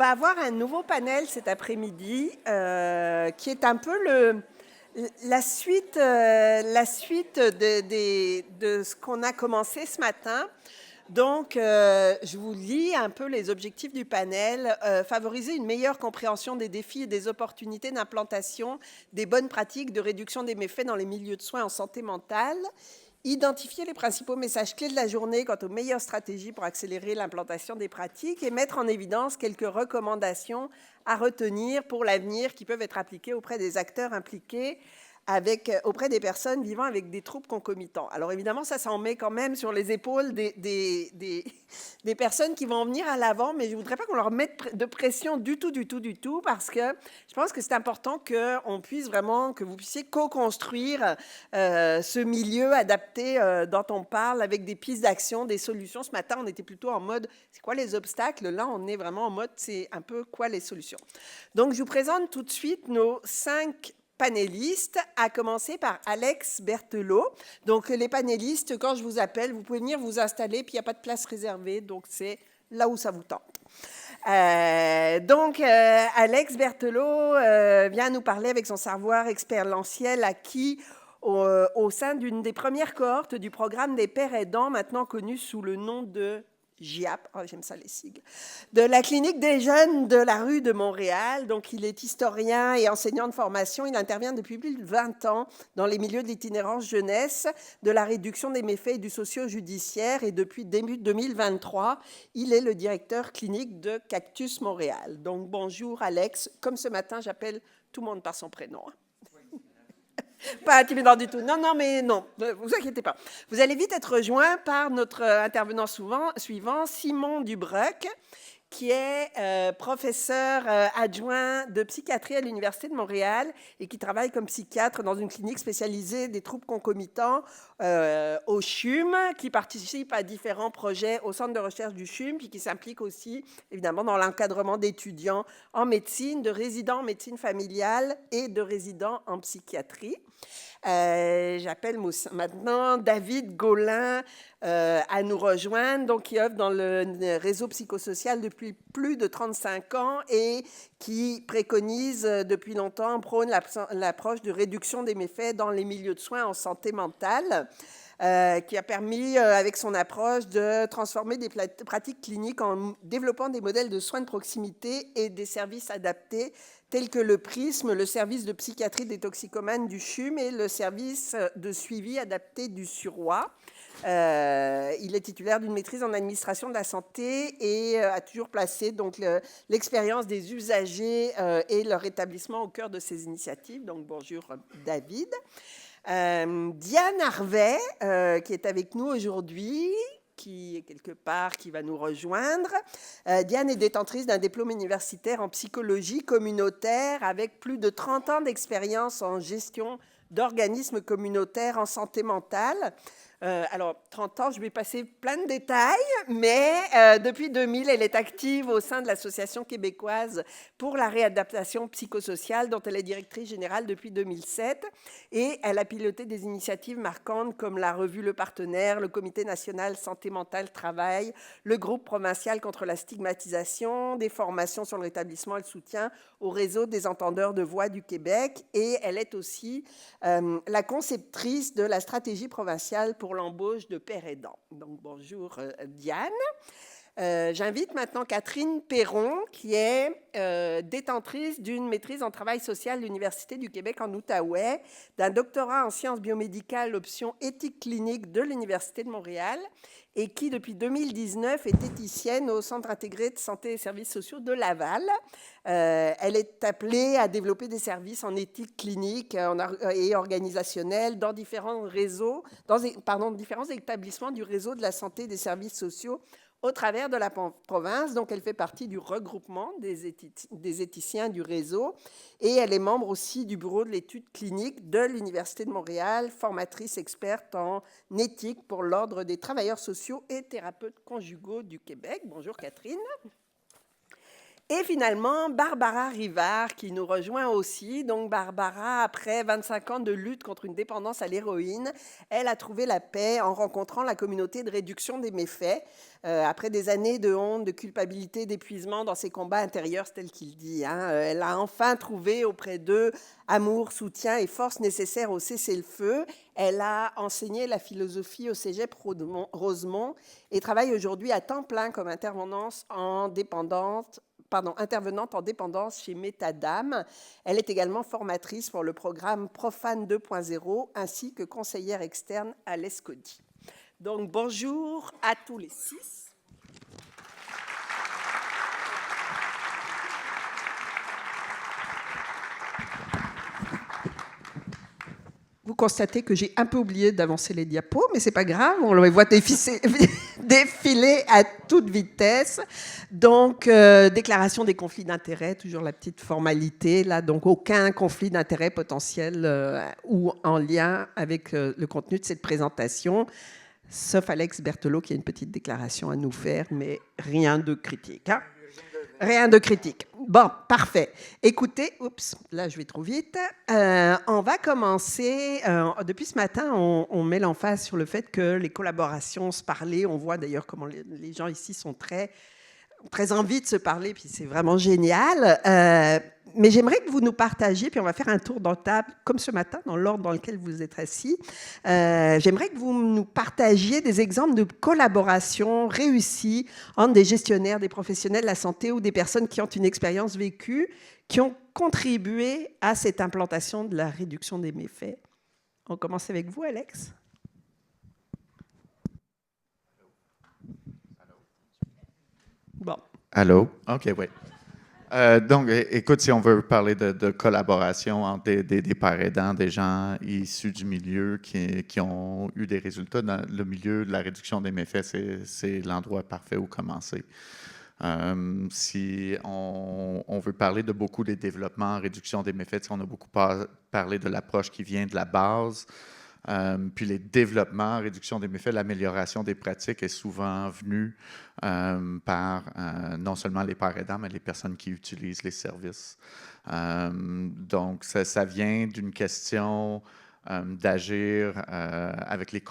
va avoir un nouveau panel cet après-midi qui est un peu la suite de ce qu'on a commencé ce matin. Donc, je vous lis un peu les objectifs du panel. Favoriser une meilleure compréhension des défis et des opportunités d'implantation des bonnes pratiques de réduction des méfaits dans les milieux de soins en santé mentale. Identifier les principaux messages clés de la journée quant aux meilleures stratégies pour accélérer l'implantation des pratiques et mettre en évidence quelques recommandations à retenir pour l'avenir qui peuvent être appliquées auprès des acteurs impliqués auprès des personnes vivant avec des troubles concomitants. Alors évidemment, ça en met quand même sur les épaules des personnes qui vont venir à l'avant, mais je ne voudrais pas qu'on leur mette de pression du tout, parce que je pense que c'est important qu'on puisse vraiment, que vous puissiez co-construire ce milieu adapté dont on parle avec des pistes d'action, des solutions. Ce matin, on était plutôt en mode, c'est quoi les obstacles? Là, on est vraiment en mode, c'est un peu quoi les solutions? Donc, je vous présente tout de suite nos 5 panélistes, à commencer par Alex Berthelot. Donc, les panélistes, quand je vous appelle, vous pouvez venir vous installer, puis il n'y a pas de place réservée, donc c'est là où ça vous tente. Alex Berthelot vient nous parler avec son savoir expérientiel acquis au sein d'une des premières cohortes du programme des pères aidants, maintenant connu sous le nom de GIAP, oh, j'aime ça les sigles, de la clinique des jeunes de la rue de Montréal. Donc, il est historien et enseignant de formation. Il intervient depuis plus de 20 ans dans les milieux de l'itinérance jeunesse, de la réduction des méfaits et du socio-judiciaire. Et depuis début 2023, il est le directeur clinique de Cactus Montréal. Donc, bonjour Alex. Comme ce matin, j'appelle tout le monde par son prénom. Pas intimidant du tout. Non, mais non, ne vous inquiétez pas. Vous allez vite être rejoint par notre intervenant suivant, Simon Dubreuc, qui est professeur adjoint de psychiatrie à l'Université de Montréal et qui travaille comme psychiatre dans une clinique spécialisée des troubles concomitants au CHUM, qui participe à différents projets au centre de recherche du CHUM, puis qui s'implique aussi, évidemment, dans l'encadrement d'étudiants en médecine, de résidents en médecine familiale et de résidents en psychiatrie. J'appelle maintenant David Gaulin à nous rejoindre, donc qui œuvre dans le réseau psychosocial depuis plus de 35 ans et qui préconise depuis longtemps, prône l'approche de réduction des méfaits dans les milieux de soins en santé mentale, qui a permis, avec son approche, de transformer des pratiques cliniques en développant des modèles de soins de proximité et des services adaptés tels que le PRISM, le service de psychiatrie des toxicomanes du CHUM et le service de suivi adapté du Suroît. Il est titulaire d'une maîtrise en administration de la santé et a toujours placé donc l'expérience des usagers et leur établissement au cœur de ses initiatives. Donc bonjour David. Diane Harvey, qui est avec nous aujourd'hui, qui est quelque part, qui va nous rejoindre. Diane est détentrice d'un diplôme universitaire en psychologie communautaire avec plus de 30 ans d'expérience en gestion d'organismes communautaires en santé mentale. Alors, 30 ans, je vais passer plein de détails, mais depuis 2000, elle est active au sein de l'Association québécoise pour la réadaptation psychosociale, dont elle est directrice générale depuis 2007. Et elle a piloté des initiatives marquantes comme la revue Le Partenaire, le Comité national santé mentale travail, le groupe provincial contre la stigmatisation, des formations sur le rétablissement et le soutien au réseau des entendeurs de voix du Québec. Et elle est aussi la conceptrice de la stratégie provinciale pour l'embauche de pères aidants. Donc, bonjour Diane. J'invite maintenant Catherine Perron, qui est détentrice d'une maîtrise en travail social à l'Université du Québec en Outaouais, d'un doctorat en sciences biomédicales option éthique clinique de l'Université de Montréal et qui, depuis 2019, est éthicienne au Centre intégré de santé et services sociaux de Laval. Elle est appelée à développer des services en éthique clinique et organisationnelle dans différents différents établissements du réseau de la santé et des services sociaux au travers de la province. Donc, elle fait partie du regroupement des éthiciens du réseau et elle est membre aussi du bureau de l'étude clinique de l'Université de Montréal, formatrice experte en éthique pour l'Ordre des travailleurs sociaux et thérapeutes conjugaux du Québec. Bonjour Catherine. Et finalement, Barbara Rivard, qui nous rejoint aussi. Donc, Barbara, après 25 ans de lutte contre une dépendance à l'héroïne, elle a trouvé la paix en rencontrant la communauté de réduction des méfaits. Après des années de honte, de culpabilité, d'épuisement dans ses combats intérieurs, c'est elle qui le dit, hein, elle a enfin trouvé auprès d'eux amour, soutien et force nécessaires au cessez-le-feu. Elle a enseigné la philosophie au Cégep Rosemont et travaille aujourd'hui à temps plein comme intervenante en dépendance chez Métadame. Elle est également formatrice pour le programme Profane 2.0 ainsi que conseillère externe à l'ESCODI. Donc bonjour à tous les 6. Vous constatez que j'ai un peu oublié d'avancer les diapos, mais c'est pas grave, on les voit défiler à toute vitesse. Donc, déclaration des conflits d'intérêts, toujours la petite formalité, là, donc aucun conflit d'intérêts potentiel ou en lien avec le contenu de cette présentation, sauf Alex Berthelot qui a une petite déclaration à nous faire, mais rien de critique, hein. Rien de critique. Bon, parfait. Écoutez, oups, là je vais trop vite. On va commencer. Depuis ce matin, on met l'emphase sur le fait que les collaborations se parler. On voit d'ailleurs comment les gens ici sont très envie de se parler, puis c'est vraiment génial. Mais j'aimerais que vous nous partagiez, puis on va faire un tour dans table, comme ce matin, dans l'ordre dans lequel vous êtes assis. J'aimerais que vous nous partagiez des exemples de collaboration réussie entre des gestionnaires, des professionnels de la santé ou des personnes qui ont une expérience vécue, qui ont contribué à cette implantation de la réduction des méfaits. On commence avec vous, Alex. Bon. Allô? OK, oui. Donc, écoute, si on veut parler de collaboration entre des pairs aidants, des gens issus du milieu qui ont eu des résultats dans le milieu de la réduction des méfaits, c'est l'endroit parfait où commencer. Si on veut parler de beaucoup des développements en réduction des méfaits, on a beaucoup parlé de l'approche qui vient de la base. Puis les développements, réduction des méfaits, l'amélioration des pratiques est souvent venue par non seulement les pairs aidants, mais les personnes qui utilisent les services. Donc, ça vient d'une question d'agir avec les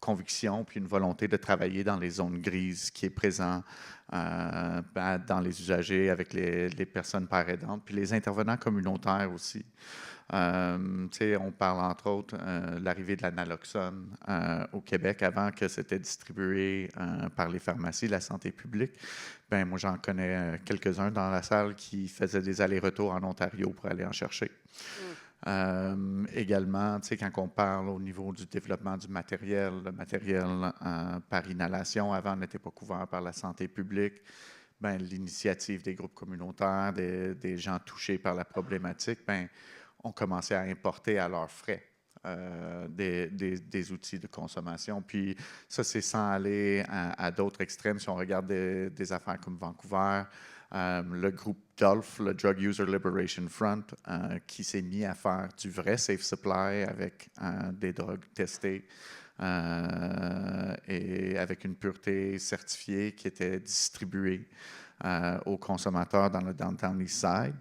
convictions, puis une volonté de travailler dans les zones grises qui est présent dans les usagers, avec les personnes pairs aidantes, puis les intervenants communautaires aussi. On parle entre autres de l'arrivée de la naloxone au Québec avant que c'était distribué par les pharmacies, la santé publique. Ben, moi, j'en connais quelques-uns dans la salle qui faisaient des allers-retours en Ontario pour aller en chercher. Également, quand on parle au niveau du développement du matériel, le matériel par inhalation, avant n'était pas couvert par la santé publique. Ben, l'initiative des groupes communautaires, des gens touchés par la problématique, ben, ont commencé à importer à leurs frais des outils de consommation. Puis ça, c'est sans aller à d'autres extrêmes. Si on regarde des affaires comme Vancouver, le groupe DULF, le Drug User Liberation Front, qui s'est mis à faire du vrai safe supply avec des drogues testées et avec une pureté certifiée qui était distribuée aux consommateurs dans le Downtown Eastside.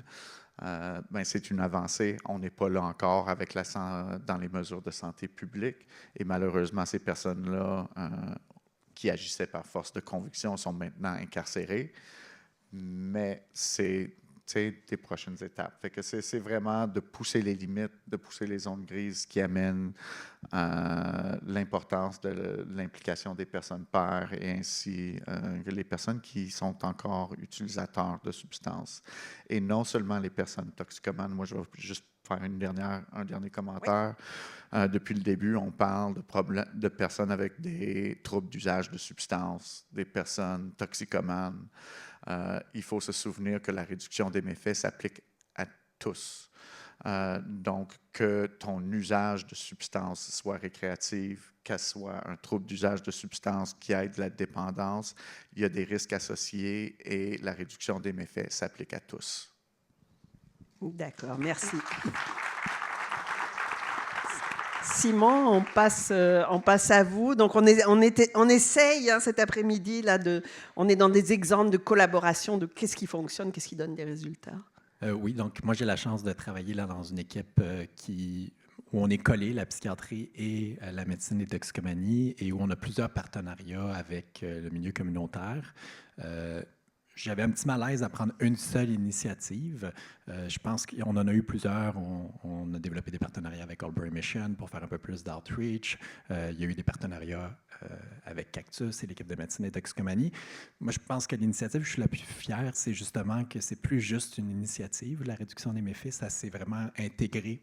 Ben, c'est une avancée. On n'est pas là encore avec dans les mesures de santé publique. Et malheureusement, ces personnes-là qui agissaient par force de conviction sont maintenant incarcérées. Mais c'est des prochaines étapes. Fait que c'est vraiment de pousser les limites, de pousser les zones grises qui amènent l'importance de l'implication des personnes pairs et ainsi les personnes qui sont encore utilisateurs de substances. Et non seulement les personnes toxicomanes. Moi, je vais juste faire un dernier commentaire. Oui. Depuis le début, on parle de personnes avec des troubles d'usage de substances, des personnes toxicomanes. Il faut se souvenir que la réduction des méfaits s'applique à tous. Donc, que ton usage de substance soit récréative, qu'elle soit un trouble d'usage de substance qui aide la dépendance, il y a des risques associés et la réduction des méfaits s'applique à tous. D'accord, merci. Simon, on passe à vous. Donc, on essaye cet après-midi, là, on est dans des exemples de collaboration, de qu'est-ce qui fonctionne, qu'est-ce qui donne des résultats. Oui, donc moi, j'ai la chance de travailler là, dans une équipe où on est collé, la psychiatrie et la médecine et toxicomanie, et où on a plusieurs partenariats avec le milieu communautaire. J'avais un petit malaise à prendre une seule initiative. Je pense qu'on en a eu plusieurs. On a développé des partenariats avec Albury Mission pour faire un peu plus d'outreach. Il y a eu des partenariats avec Cactus et l'équipe de médecine et toxicomanie. Moi, je pense que l'initiative, je suis la plus fière, c'est justement que c'est plus juste une initiative. La réduction des méfaits, ça s'est vraiment intégré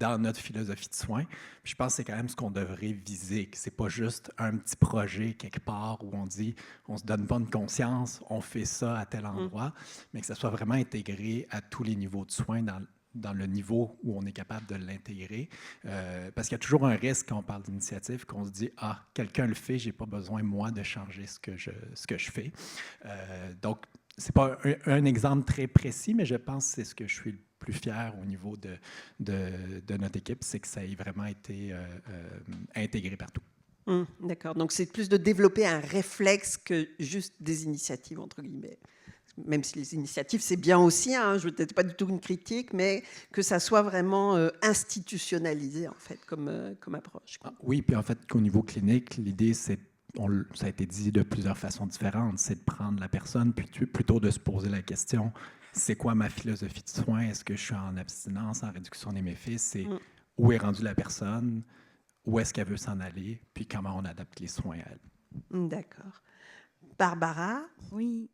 dans notre philosophie de soins. Puis je pense que c'est quand même ce qu'on devrait viser, que ce n'est pas juste un petit projet quelque part où on dit on se donne bonne conscience, on fait ça à tel endroit, mais que ça soit vraiment intégré à tous les niveaux de soins dans le niveau où on est capable de l'intégrer. Parce qu'il y a toujours un risque quand on parle d'initiative, qu'on se dit « Ah, quelqu'un le fait, je n'ai pas besoin, moi, de changer ce que je fais. » Donc, ce n'est pas un exemple très précis, mais je pense que c'est ce que je suis le plus fier au niveau de notre équipe, c'est que ça ait vraiment été intégré partout. D'accord. Donc, c'est plus de développer un réflexe que juste des initiatives, entre guillemets. Même si les initiatives, c'est bien aussi, hein, je n'étais pas du tout une critique, mais que ça soit vraiment institutionnalisé, en fait, comme approche. Oui, puis en fait, qu'au niveau clinique, l'idée, ça a été dit de plusieurs façons différentes, c'est de prendre la personne, puis plutôt de se poser la question, c'est quoi ma philosophie de soins? Est-ce que je suis en abstinence, en réduction des méfaits? C'est où est rendue la personne? Où est-ce qu'elle veut s'en aller? Puis comment on adapte les soins à elle. D'accord. Barbara? Oui.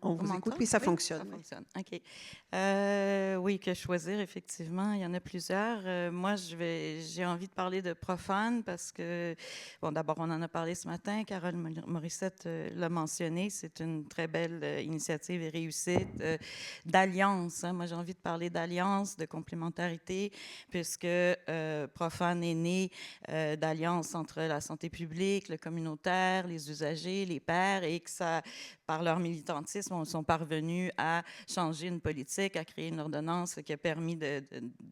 On vous écoute, puis ça fonctionne. Ça fonctionne, OK. Oui, que choisir, effectivement, il y en a plusieurs. Moi, j'ai envie de parler de Profane parce que, bon, d'abord, on en a parlé ce matin, Carole Morissette l'a mentionné, c'est une très belle initiative et réussite d'alliance. Hein. Moi, j'ai envie de parler d'alliance, de complémentarité, puisque Profane est né d'alliance entre la santé publique, le communautaire, les usagers, les pairs, et que ça, par leur militantisme, on sont parvenus à changer une politique, à créer une ordonnance qui a permis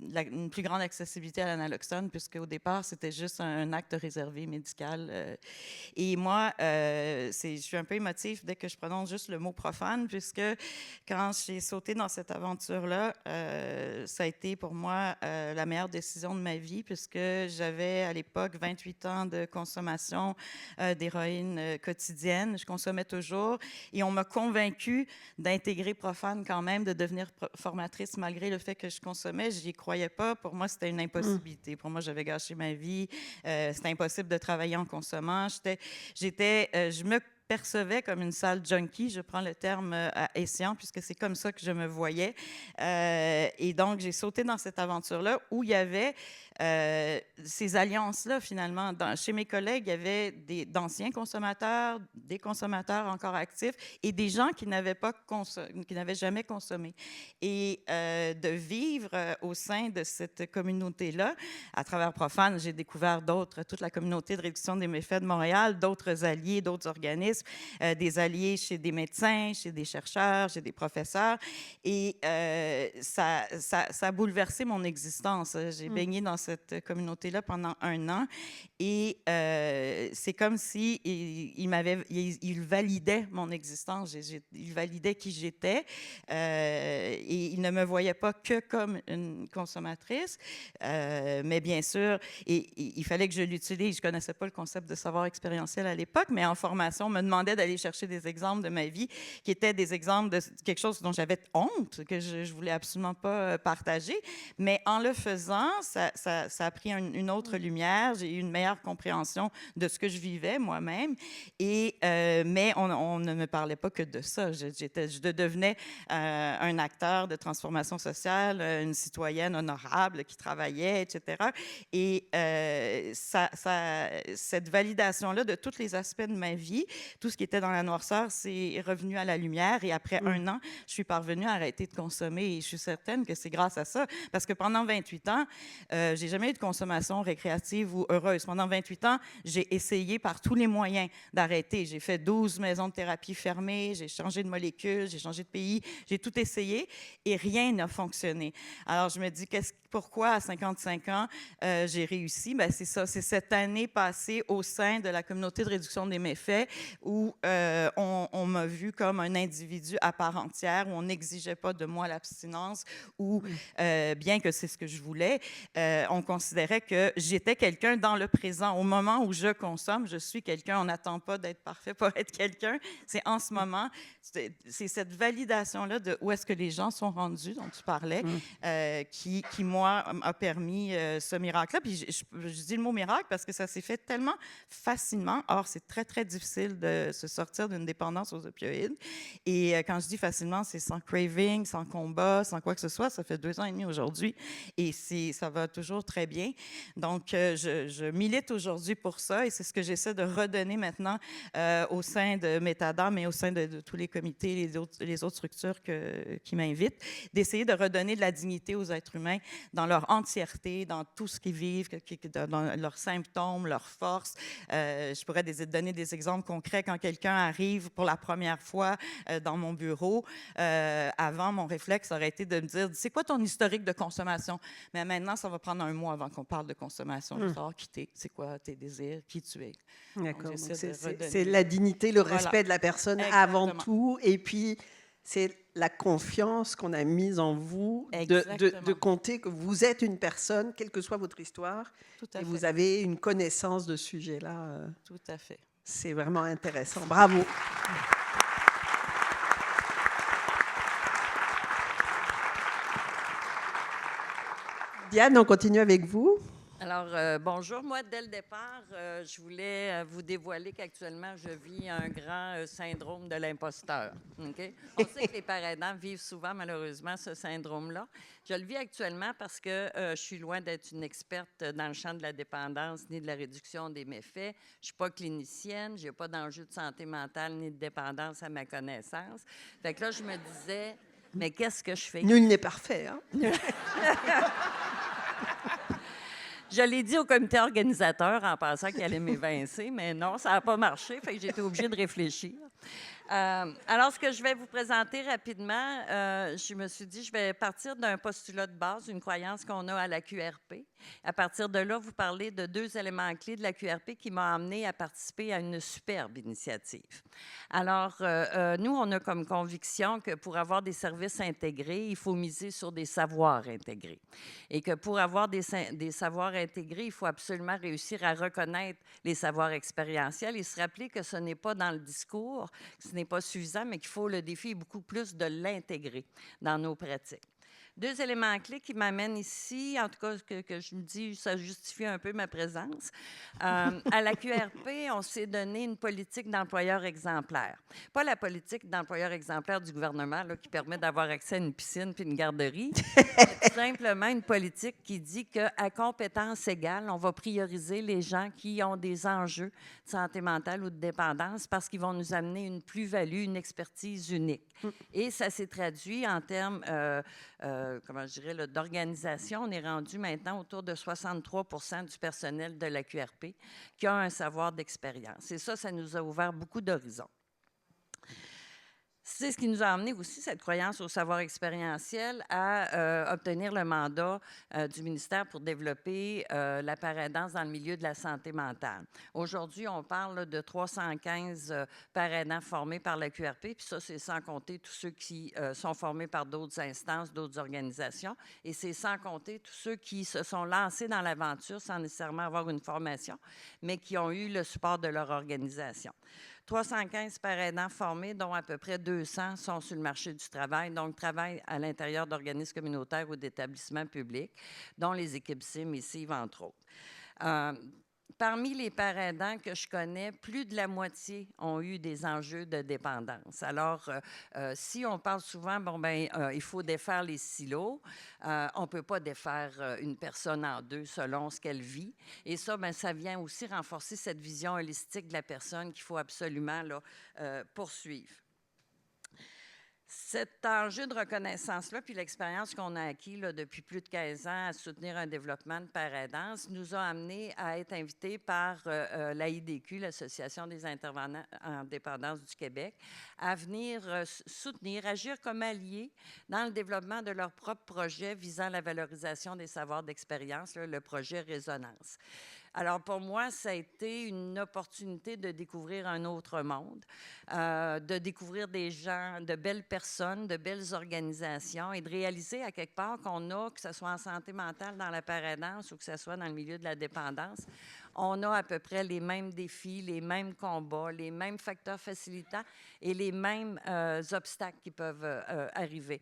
une plus grande accessibilité à l'analoxone, puisqu'au départ, c'était juste un acte réservé médical. Et moi, je suis un peu émotive dès que je prononce juste le mot profane, puisque quand j'ai sauté dans cette aventure-là, ça a été pour moi la meilleure décision de ma vie, puisque j'avais à l'époque 28 ans de consommation d'héroïne quotidienne. Je consommais toujours. Et on m'a convaincue d'intégrer Profane quand même, de devenir formatrice malgré le fait que je consommais. Je n'y croyais pas. Pour moi, c'était une impossibilité. Pour moi, j'avais gâché ma vie. C'était impossible de travailler en consommant. Je me percevais comme une sale junkie, je prends le terme à escient, puisque c'est comme ça que je me voyais. Et donc, j'ai sauté dans cette aventure-là où il y avait ces alliances-là, finalement. Chez mes collègues, il y avait d'anciens consommateurs, des consommateurs encore actifs et des gens qui n'avaient jamais consommé. Et de vivre au sein de cette communauté-là, à travers Profane, j'ai découvert toute la communauté de réduction des méfaits de Montréal, d'autres alliés, d'autres organismes, des alliés chez des médecins, chez des chercheurs, chez des professeurs. Et ça a bouleversé mon existence. J'ai baigné dans cette communauté-là pendant 1 an et c'est comme si il validait mon existence, il validait qui j'étais et il ne me voyait pas que comme une consommatrice, mais bien sûr, il fallait que je l'utilise. Je ne connaissais pas le concept de savoir expérientiel à l'époque, mais en formation, on me demandait d'aller chercher des exemples de ma vie qui étaient des exemples de quelque chose dont j'avais honte, que je ne voulais absolument pas partager, mais en le faisant, ça a pris une autre lumière, j'ai eu une meilleure compréhension de ce que je vivais moi-même, mais on ne me parlait pas que de ça. Je devenais un acteur de transformation sociale, une citoyenne honorable qui travaillait, etc. Et cette validation-là de tous les aspects de ma vie, tout ce qui était dans la noirceur, c'est revenu à la lumière. Et après 1 an, je suis parvenue à arrêter de consommer. Et je suis certaine que c'est grâce à ça. Parce que pendant 28 ans, j'ai jamais eu de consommation récréative ou heureuse. Pendant 28 ans, j'ai essayé par tous les moyens d'arrêter. J'ai fait 12 maisons de thérapie fermées, j'ai changé de molécule, j'ai changé de pays, j'ai tout essayé et rien n'a fonctionné. Alors, je me dis, pourquoi à 55 ans, j'ai réussi? Ben, c'est ça, c'est cette année passée au sein de la communauté de réduction des méfaits où on m'a vu comme un individu à part entière, où on n'exigeait pas de moi l'abstinence, où, bien que c'est ce que je voulais, on considérait que j'étais quelqu'un dans le présent. Au moment où je consomme, je suis quelqu'un. On n'attend pas d'être parfait pour être quelqu'un. C'est en ce moment, c'est cette validation-là de où est-ce que les gens sont rendus, dont tu parlais, qui, moi, a permis ce miracle-là. Puis je dis le mot miracle parce que ça s'est fait tellement facilement. Or, c'est très, très difficile de se sortir d'une dépendance aux opioïdes. Et quand je dis facilement, c'est sans craving, sans combat, sans quoi que ce soit. Ça fait 2 ans et demi aujourd'hui et ça va toujours très bien. Donc, je milite aujourd'hui pour ça et c'est ce que j'essaie de redonner maintenant au sein de Métadame et au sein de tous les comités, les autres structures qui m'invitent, d'essayer de redonner de la dignité aux êtres humains dans leur entièreté, dans tout ce qu'ils vivent, dans leurs symptômes, leurs forces. Je pourrais donner des exemples concrets quand quelqu'un arrive pour la première fois dans mon bureau. Avant, mon réflexe aurait été de me dire, c'est quoi ton historique de consommation? Mais maintenant, ça va prendre 1 mois avant qu'on parle de consommation. Je sors quitter. C'est quoi tes désirs? Qui tu es? D'accord. C'est la dignité, le respect de la personne avant tout. Et puis, c'est la confiance qu'on a mise en vous de compter que vous êtes une personne, quelle que soit votre histoire, et vous avez une connaissance de ce sujet-là. Tout à fait. C'est vraiment intéressant. Bravo. Diane, on continue avec vous. Alors, bonjour. Moi, dès le départ, je voulais vous dévoiler qu'actuellement, je vis un grand syndrome de l'imposteur. Okay? On sait que les parents aidants vivent souvent, malheureusement, ce syndrome-là. Je le vis actuellement parce que je suis loin d'être une experte dans le champ de la dépendance ni de la réduction des méfaits. Je ne suis pas clinicienne, je n'ai pas d'enjeu de santé mentale ni de dépendance à ma connaissance. Fait que là, je me disais, mais qu'est-ce que je fais? Nul n'est parfait, hein? Je l'ai dit au comité organisateur en pensant qu'il allait m'évincer, mais non, ça n'a pas marché, fait que j'ai été obligée de réfléchir. Alors, ce que je vais vous présenter rapidement, je me suis dit, je vais partir d'un postulat de base, une croyance qu'on a à la QRP. À partir de là, vous parlez de 2 éléments clés de la QRP qui m'ont amené à participer à une superbe initiative. Alors, nous, on a comme conviction que pour avoir des services intégrés, il faut miser sur des savoirs intégrés. Et que pour avoir des savoirs intégrés, il faut absolument réussir à reconnaître les savoirs expérientiels et se rappeler que ce n'est pas dans le discours, ce n'est pas suffisant, mais qu'il faut le défi beaucoup plus de l'intégrer dans nos pratiques. 2 éléments clés qui m'amènent ici, en tout cas que je me dis, ça justifie un peu ma présence. À la QRP, on s'est donné une politique d'employeur exemplaire. Pas la politique d'employeur exemplaire du gouvernement là, qui permet d'avoir accès à une piscine puis une garderie, mais simplement une politique qui dit qu'à compétences égales, on va prioriser les gens qui ont des enjeux de santé mentale ou de dépendance parce qu'ils vont nous amener une plus-value, une expertise unique. Et ça s'est traduit en termes comment je dirais, d'organisation. On est rendu maintenant autour de 63 % du personnel de la QRP qui a un savoir d'expérience. Et ça nous a ouvert beaucoup d'horizons. C'est ce qui nous a amené aussi, cette croyance au savoir expérientiel, à obtenir le mandat du ministère pour développer la paraidance dans le milieu de la santé mentale. Aujourd'hui, on parle de 315 paraidants formés par la QRP, puis ça, c'est sans compter tous ceux qui sont formés par d'autres instances, d'autres organisations, et c'est sans compter tous ceux qui se sont lancés dans l'aventure sans nécessairement avoir une formation, mais qui ont eu le support de leur organisation. 315 paraidants formés, dont à peu près 200 sont sur le marché du travail, donc travaillent à l'intérieur d'organismes communautaires ou d'établissements publics, dont les équipes CIM et CIV, entre autres. Parmi les paraidants que je connais, plus de la moitié ont eu des enjeux de dépendance. Alors, si on parle souvent, il faut défaire les silos, on ne peut pas défaire une personne en 2 selon ce qu'elle vit. Et ça, ça vient aussi renforcer cette vision holistique de la personne qu'il faut absolument là, poursuivre. Cet enjeu de reconnaissance-là, puis l'expérience qu'on a acquis là, depuis plus de 15 ans à soutenir un développement de paraidance, nous a amené à être invités par l'AIDQ, l'Association des intervenants en dépendance du Québec, à venir soutenir, agir comme alliés dans le développement de leur propre projet visant la valorisation des savoirs d'expérience, le projet Résonance. Alors, pour moi, ça a été une opportunité de découvrir un autre monde, de découvrir des gens, de belles personnes, de belles organisations et de réaliser à quelque part qu'on a, que ce soit en santé mentale dans la paraidance ou que ce soit dans le milieu de la dépendance, on a à peu près les mêmes défis, les mêmes combats, les mêmes facteurs facilitants et les mêmes obstacles qui peuvent arriver.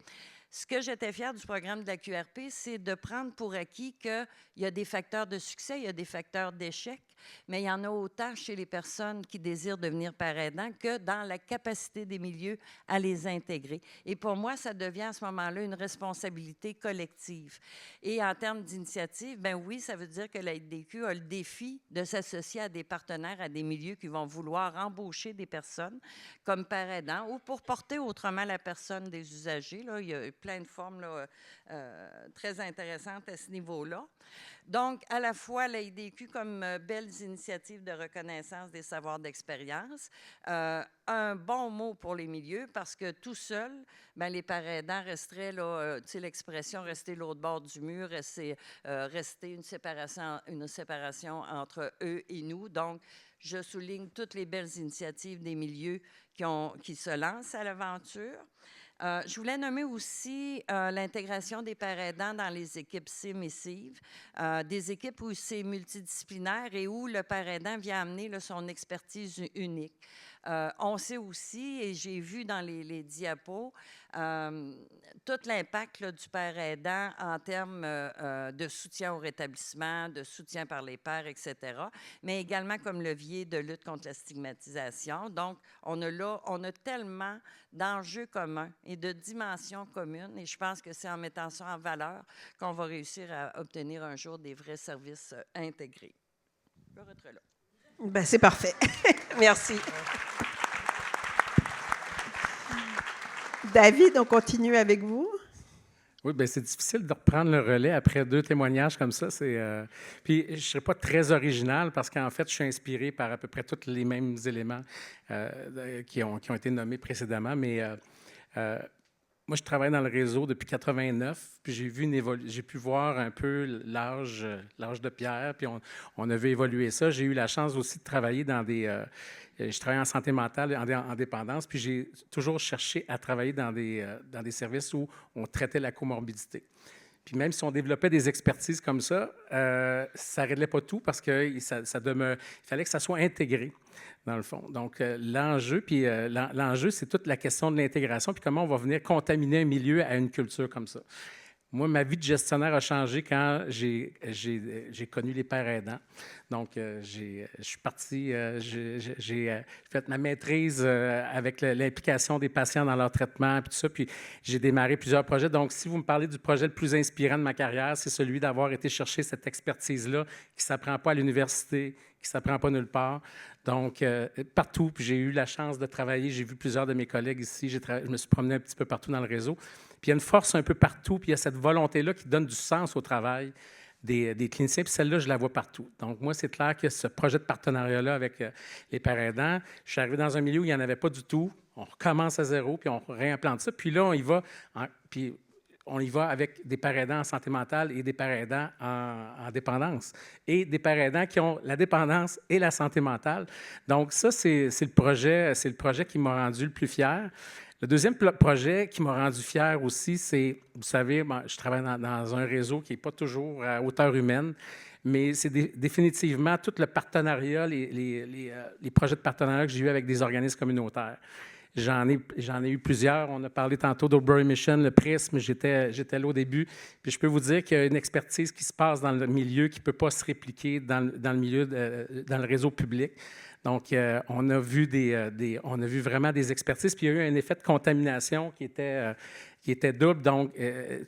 Ce que j'étais fière du programme de la QRP, c'est de prendre pour acquis qu'il y a des facteurs de succès, il y a des facteurs d'échec, mais il y en a autant chez les personnes qui désirent devenir paraidants que dans la capacité des milieux à les intégrer. Et pour moi, ça devient à ce moment-là une responsabilité collective. Et en termes d'initiative, ben oui, ça veut dire que la IDQ a le défi de s'associer à des partenaires, à des milieux qui vont vouloir embaucher des personnes comme paraidants ou pour porter autrement la personne des usagers. Là, il y a plein de formes là, très intéressantes à ce niveau-là. Donc, à la fois la IDQ comme belles initiatives de reconnaissance des savoirs d'expérience, un bon mot pour les milieux parce que tout seul, ben, les paraidants resteraient, là, tu sais, l'expression rester l'autre bord du mur, rester une séparation entre eux et nous. Donc, je souligne toutes les belles initiatives des milieux qui se lancent à l'aventure. Je voulais nommer aussi l'intégration des paraidants dans les équipes CIM-CIV, des équipes où c'est multidisciplinaire et où le paraidant vient amener là, son expertise unique. On sait aussi, et j'ai vu dans les diapos, tout l'impact là, du paraidant en termes de soutien au rétablissement, de soutien par les pairs, etc., mais également comme levier de lutte contre la stigmatisation. Donc, on a tellement d'enjeux communs et de dimensions communes, et je pense que c'est en mettant ça en valeur qu'on va réussir à obtenir un jour des vrais services intégrés. Je peux être là. Ben, c'est parfait. Merci. David, on continue avec vous. Oui, bien, c'est difficile de reprendre le relais après 2 témoignages comme ça. Puis, je ne serai pas très original parce qu'en fait, je suis inspiré par à peu près tous les mêmes éléments qui ont été nommés précédemment. Mais moi, je travaille dans le réseau depuis 89, puis j'ai pu voir un peu l'âge de pierre, puis on a vu évoluer ça. J'ai eu la chance aussi de travailler dans je travaille en santé mentale, en dépendance, puis j'ai toujours cherché à travailler dans des services où on traitait la comorbidité. Puis même si on développait des expertises comme ça ne réglait pas tout parce qu'il fallait que ça soit intégré, dans le fond. Donc, l'enjeu, c'est toute la question de l'intégration, puis comment on va venir contaminer un milieu à une culture comme ça. Moi, ma vie de gestionnaire a changé quand j'ai connu les pairs aidants. Donc, je suis parti, j'ai fait ma maîtrise avec l'implication des patients dans leur traitement, puis tout ça, puis j'ai démarré plusieurs projets. Donc, si vous me parlez du projet le plus inspirant de ma carrière, c'est celui d'avoir été chercher cette expertise-là qui ne s'apprend pas à l'université, qui ne s'apprend pas nulle part. Donc, partout, puis j'ai eu la chance de travailler. J'ai vu plusieurs de mes collègues ici. Je me suis promené un petit peu partout dans le réseau. Puis il y a une force un peu partout, puis il y a cette volonté-là qui donne du sens au travail des cliniciens, puis celle-là, je la vois partout. Donc, moi, c'est clair que ce projet de partenariat-là avec les pairs aidants, je suis arrivé dans un milieu où il n'y en avait pas du tout. On recommence à zéro, puis on réimplante ça. Puis là, on y va avec des pairs aidants en santé mentale et des pairs aidants en dépendance. Et des pairs aidants qui ont la dépendance et la santé mentale. Donc, ça, c'est le projet qui m'a rendu le plus fier. Le deuxième projet qui m'a rendu fier aussi, c'est, vous savez, je travaille dans un réseau qui n'est pas toujours à hauteur humaine, mais c'est définitivement tout le partenariat, les projets de partenariat que j'ai eu avec des organismes communautaires. J'en ai eu plusieurs. On a parlé tantôt d'Oberoi Mission, le Prisme. J'étais là au début. Puis je peux vous dire qu'il y a une expertise qui se passe dans le milieu qui ne peut pas se répliquer dans le réseau public. Donc, on a vu vraiment des expertises. Puis il y a eu un effet de contamination qui était double. Donc,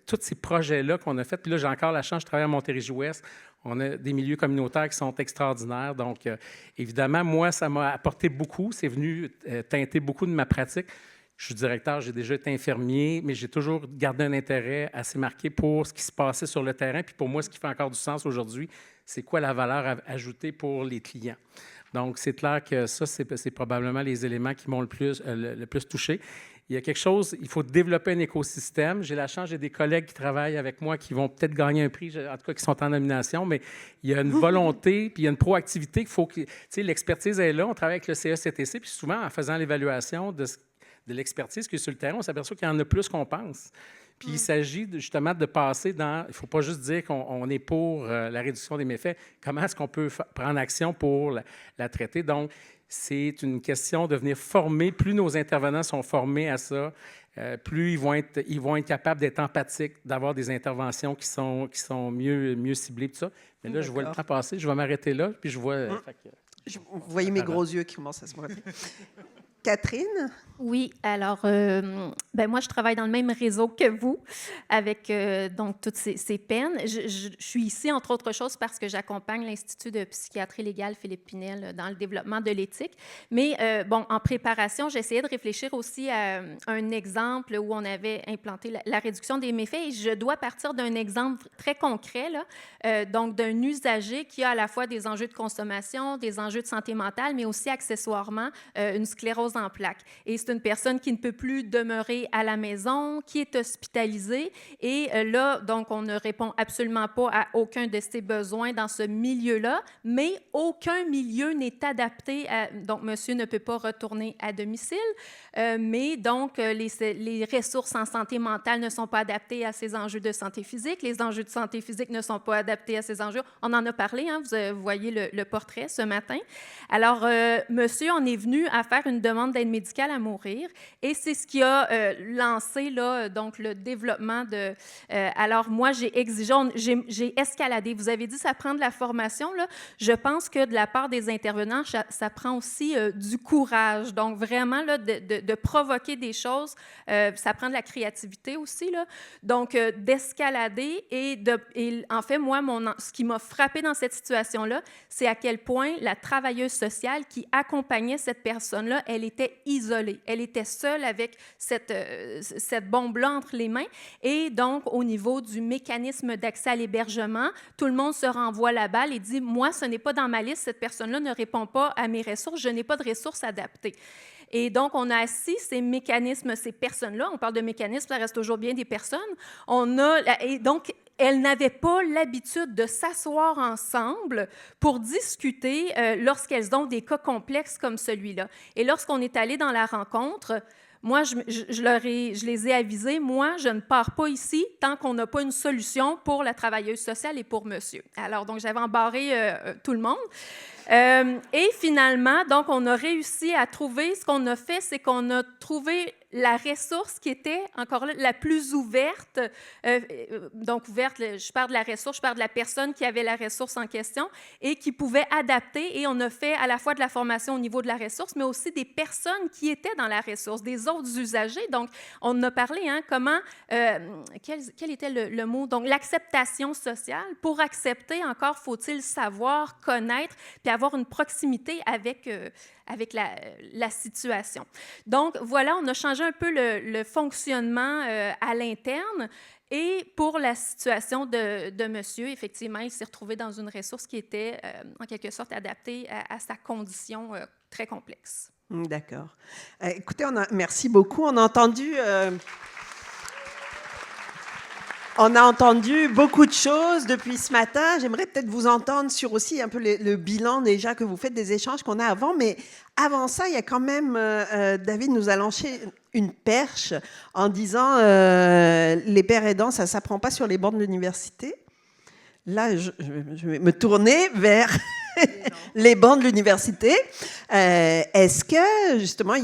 tous ces projets-là qu'on a faits, puis là, j'ai encore la chance, je travaille à Montérégie-Ouest. On a des milieux communautaires qui sont extraordinaires. Donc, évidemment, moi, ça m'a apporté beaucoup. C'est venu teinter beaucoup de ma pratique. Je suis directeur, j'ai déjà été infirmier, mais j'ai toujours gardé un intérêt assez marqué pour ce qui se passait sur le terrain. Puis pour moi, ce qui fait encore du sens aujourd'hui, c'est quoi la valeur ajoutée pour les clients. Donc, c'est clair que ça, c'est probablement les éléments qui m'ont le plus touché. Il y a quelque chose, il faut développer un écosystème. J'ai la chance, j'ai des collègues qui travaillent avec moi qui vont peut-être gagner un prix, en tout cas qui sont en nomination, mais il y a une volonté, puis il y a une proactivité qu'il faut que... Tu sais, l'expertise est là, on travaille avec le CECTC, puis souvent, en faisant l'évaluation de l'expertise qui est sur le terrain, on s'aperçoit qu'il y en a plus qu'on pense. Puis il s'agit justement de passer dans... Il ne faut pas juste dire qu'on est pour la réduction des méfaits. Comment est-ce qu'on peut prendre action pour la traiter? Donc, c'est une question de venir former. Plus nos intervenants sont formés à ça, plus ils vont être capables d'être empathiques, d'avoir des interventions qui sont mieux ciblées, tout ça. Mais là, je vois le temps passer. Je vais m'arrêter là, puis je vois... Vous voyez mes gros yeux qui commencent à se montrer. Catherine? Oui, alors, moi, je travaille dans le même réseau que vous, avec donc toutes ces peines. Je suis ici, entre autres choses, parce que j'accompagne l'Institut de psychiatrie légale Philippe Pinel dans le développement de l'éthique. Mais, en préparation, j'essayais de réfléchir aussi à un exemple où on avait implanté la réduction des méfaits. Et je dois partir d'un exemple très concret, là, donc d'un usager qui a à la fois des enjeux de consommation, des enjeux de santé mentale, mais aussi accessoirement une sclérose en plaques. Et c'est une personne qui ne peut plus demeurer à la maison, qui est hospitalisée. Et là, donc, on ne répond absolument pas à aucun de ses besoins dans ce milieu-là, mais aucun milieu n'est adapté donc, monsieur ne peut pas retourner à domicile, mais donc, les ressources en santé mentale ne sont pas adaptées à ses enjeux de santé physique. Les enjeux de santé physique ne sont pas adaptés à ses enjeux. On en a parlé, hein, vous voyez le portrait ce matin. Alors, monsieur, on est venu à faire une demande d'aide médicale à mourir et c'est ce qui a lancé là, donc, le développement de... alors, moi, j'ai escaladé. Vous avez dit ça prend de la formation. Là. Je pense que de la part des intervenants, ça prend aussi du courage. Donc, vraiment, là, de provoquer des choses, ça prend de la créativité aussi. Là. Donc, d'escalader et en fait, moi, ce qui m'a frappé dans cette situation-là, c'est à quel point la travailleuse sociale qui accompagnait cette personne-là, elle était isolée. Elle était seule avec cette bombe-là entre les mains. Et donc, au niveau du mécanisme d'accès à l'hébergement, tout le monde se renvoie la balle et dit « Moi, ce n'est pas dans ma liste, cette personne-là ne répond pas à mes ressources, je n'ai pas de ressources adaptées. » Et donc, on a assis ces mécanismes, ces personnes-là, on parle de mécanismes, ça reste toujours bien des personnes, et donc, elles n'avaient pas l'habitude de s'asseoir ensemble pour discuter lorsqu'elles ont des cas complexes comme celui-là. Et lorsqu'on est allé dans la rencontre, moi, je les ai avisés, moi, je ne pars pas ici tant qu'on n'a pas une solution pour la travailleuse sociale et pour monsieur. Alors, donc, j'avais embarré tout le monde. Et finalement, donc, on a réussi à trouver, ce qu'on a fait, c'est qu'on a trouvé la ressource qui était, encore là, la plus ouverte. Donc, ouverte, je parle de la ressource, je parle de la personne qui avait la ressource en question et qui pouvait adapter. Et on a fait à la fois de la formation au niveau de la ressource, mais aussi des personnes qui étaient dans la ressource, des autres usagers. Donc, on en a parlé, hein, comment, quel était le mot? Donc, l'acceptation sociale. Pour accepter, encore faut-il savoir, connaître, puis avoir une proximité avec la situation. Donc, voilà, on a changé un peu le fonctionnement à l'interne. Et pour la situation de monsieur, effectivement, il s'est retrouvé dans une ressource qui était, en quelque sorte, adaptée à sa condition très complexe. D'accord. Écoutez, merci beaucoup. On a entendu beaucoup de choses depuis ce matin. J'aimerais peut-être vous entendre sur aussi un peu le bilan déjà que vous faites des échanges qu'on a avant. Mais avant ça, il y a quand même, David nous a lancé une perche en disant les pères aidants, ça ne s'apprend pas sur les bancs de l'université. Là, je vais me tourner vers les bancs de l'université. Est-ce que, justement,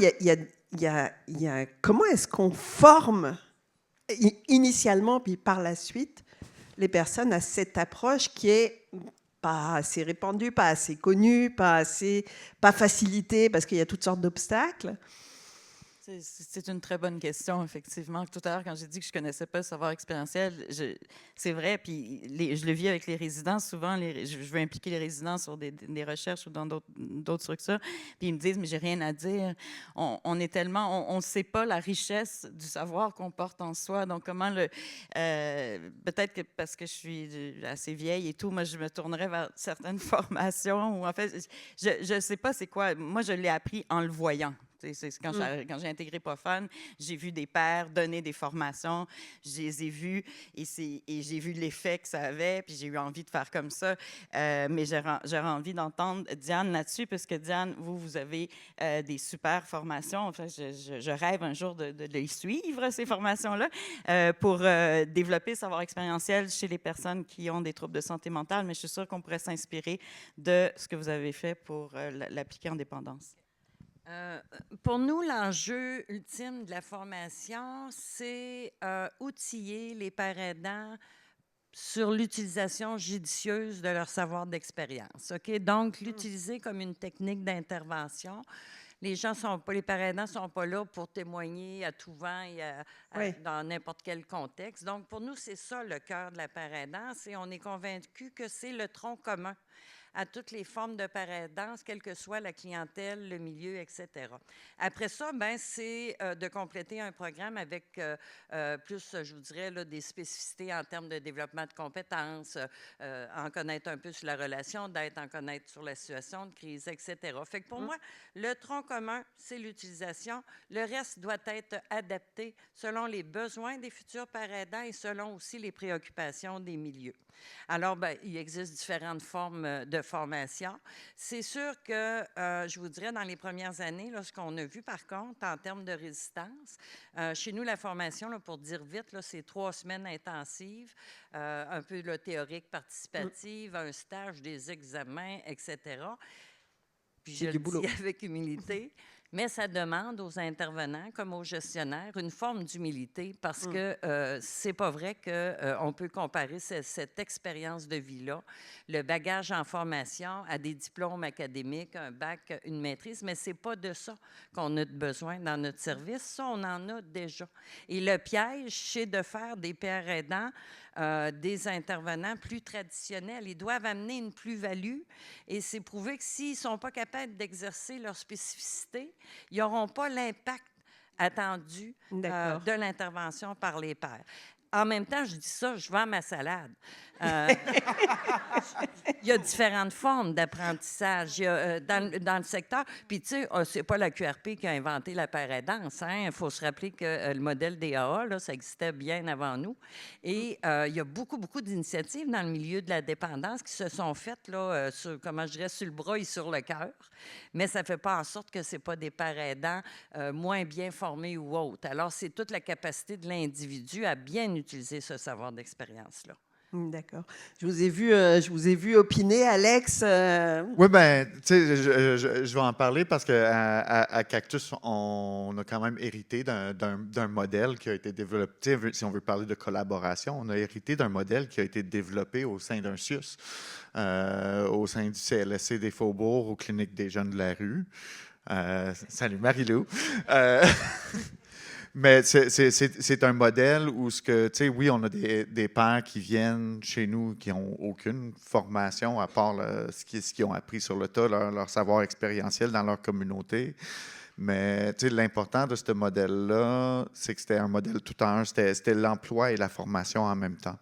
comment est-ce qu'on forme initialement, puis par la suite, les personnes à cette approche qui est pas assez répandue, pas assez connue, pas facilitée, parce qu'il y a toutes sortes d'obstacles? C'est une très bonne question, effectivement. Tout à l'heure, quand j'ai dit que je ne connaissais pas le savoir expérientiel, c'est vrai, puis je le vis avec les résidents. Souvent, je veux impliquer les résidents sur des recherches ou dans d'autres structures, puis ils me disent, mais j'ai rien à dire. On est tellement... On ne sait pas la richesse du savoir qu'on porte en soi. Donc, comment peut-être que parce que je suis assez vieille et tout, moi, je me tournerais vers certaines formations où, en fait, je ne sais pas c'est quoi. Moi, je l'ai appris en le voyant. Quand j'ai intégré Profane, j'ai vu des pairs donner des formations, je les ai vus et j'ai vu l'effet que ça avait, puis j'ai eu envie de faire comme ça. Mais j'aurais envie d'entendre Diane là-dessus, parce que Diane, vous avez des super formations. Enfin, je rêve un jour de les suivre, ces formations-là, pour développer le savoir expérientiel chez les personnes qui ont des troubles de santé mentale. Mais je suis sûre qu'on pourrait s'inspirer de ce que vous avez fait pour l'appliquer en dépendance. Pour nous, l'enjeu ultime de la formation, c'est outiller les pères aidants sur l'utilisation judicieuse de leur savoir d'expérience. OK? Donc, l'utiliser comme une technique d'intervention. Les pères aidants ne sont pas là pour témoigner à tout vent et dans n'importe quel contexte. Donc, pour nous, c'est ça le cœur de la père aidant. On est convaincu que c'est le tronc commun à toutes les formes de père aidance, quelle que soit la clientèle, le milieu, etc. Après ça, c'est de compléter un programme avec plus, je vous dirais, là, des spécificités en termes de développement de compétences, en connaître un peu sur la relation d'aide, en connaître sur la situation de crise, etc. Fait que pour moi, le tronc commun, c'est l'utilisation. Le reste doit être adapté selon les besoins des futurs pères aidants et selon aussi les préoccupations des milieux. Alors, il existe différentes formes de formation. C'est sûr que, je vous dirais, dans les premières années, là, ce qu'on a vu, par contre, en termes de résistance, chez nous, la formation, là, pour dire vite, là, c'est 3 semaines intensives, un peu là, théorique, participative, un stage, des examens, etc. Puis je le dis avec humilité, mais ça demande aux intervenants comme aux gestionnaires une forme d'humilité parce que c'est pas vrai qu'on peut comparer cette expérience de vie-là, le bagage en formation à des diplômes académiques, un bac, une maîtrise, mais c'est pas de ça qu'on a besoin dans notre service. Ça, on en a déjà. Et le piège, c'est de faire des pères aidants des intervenants plus traditionnels. Ils doivent amener une plus-value et c'est prouvé que s'ils ne sont pas capables d'exercer leur spécificité, ils n'auront pas l'impact attendu de l'intervention par les pairs. En même temps, je dis ça, je vends ma salade. Il y a différentes formes d'apprentissage dans le secteur. Puis, tu sais, c'est pas la QRP qui a inventé la paire aidance. Il faut se rappeler que le modèle DAA, là, ça existait bien avant nous. Et il y a beaucoup, beaucoup d'initiatives dans le milieu de la dépendance qui se sont faites, là, sur le bras et sur le cœur. Mais ça ne fait pas en sorte que ce n'est pas des pères aidants moins bien formés ou autres. Alors, c'est toute la capacité de l'individu à bien utiliser ce savoir d'expérience-là. D'accord. Je vous ai vu opiner, Alex. Oui, bien, tu sais, je vais en parler parce qu'à Cactus, on a quand même hérité d'un modèle qui a été développé. Si on veut parler de collaboration, on a hérité d'un modèle qui a été développé au sein d'un CIUS, au sein du CLSC des Faubourgs, aux cliniques des jeunes de la rue. Salut, Marie-Lou. Mais c'est un modèle où, oui, on a des pères qui viennent chez nous qui n'ont aucune formation à part ce qu'ils ont appris sur le tas, leur savoir expérientiel dans leur communauté. Mais l'important de ce modèle-là, c'est que c'était un modèle tout en un. C'était l'emploi et la formation en même temps.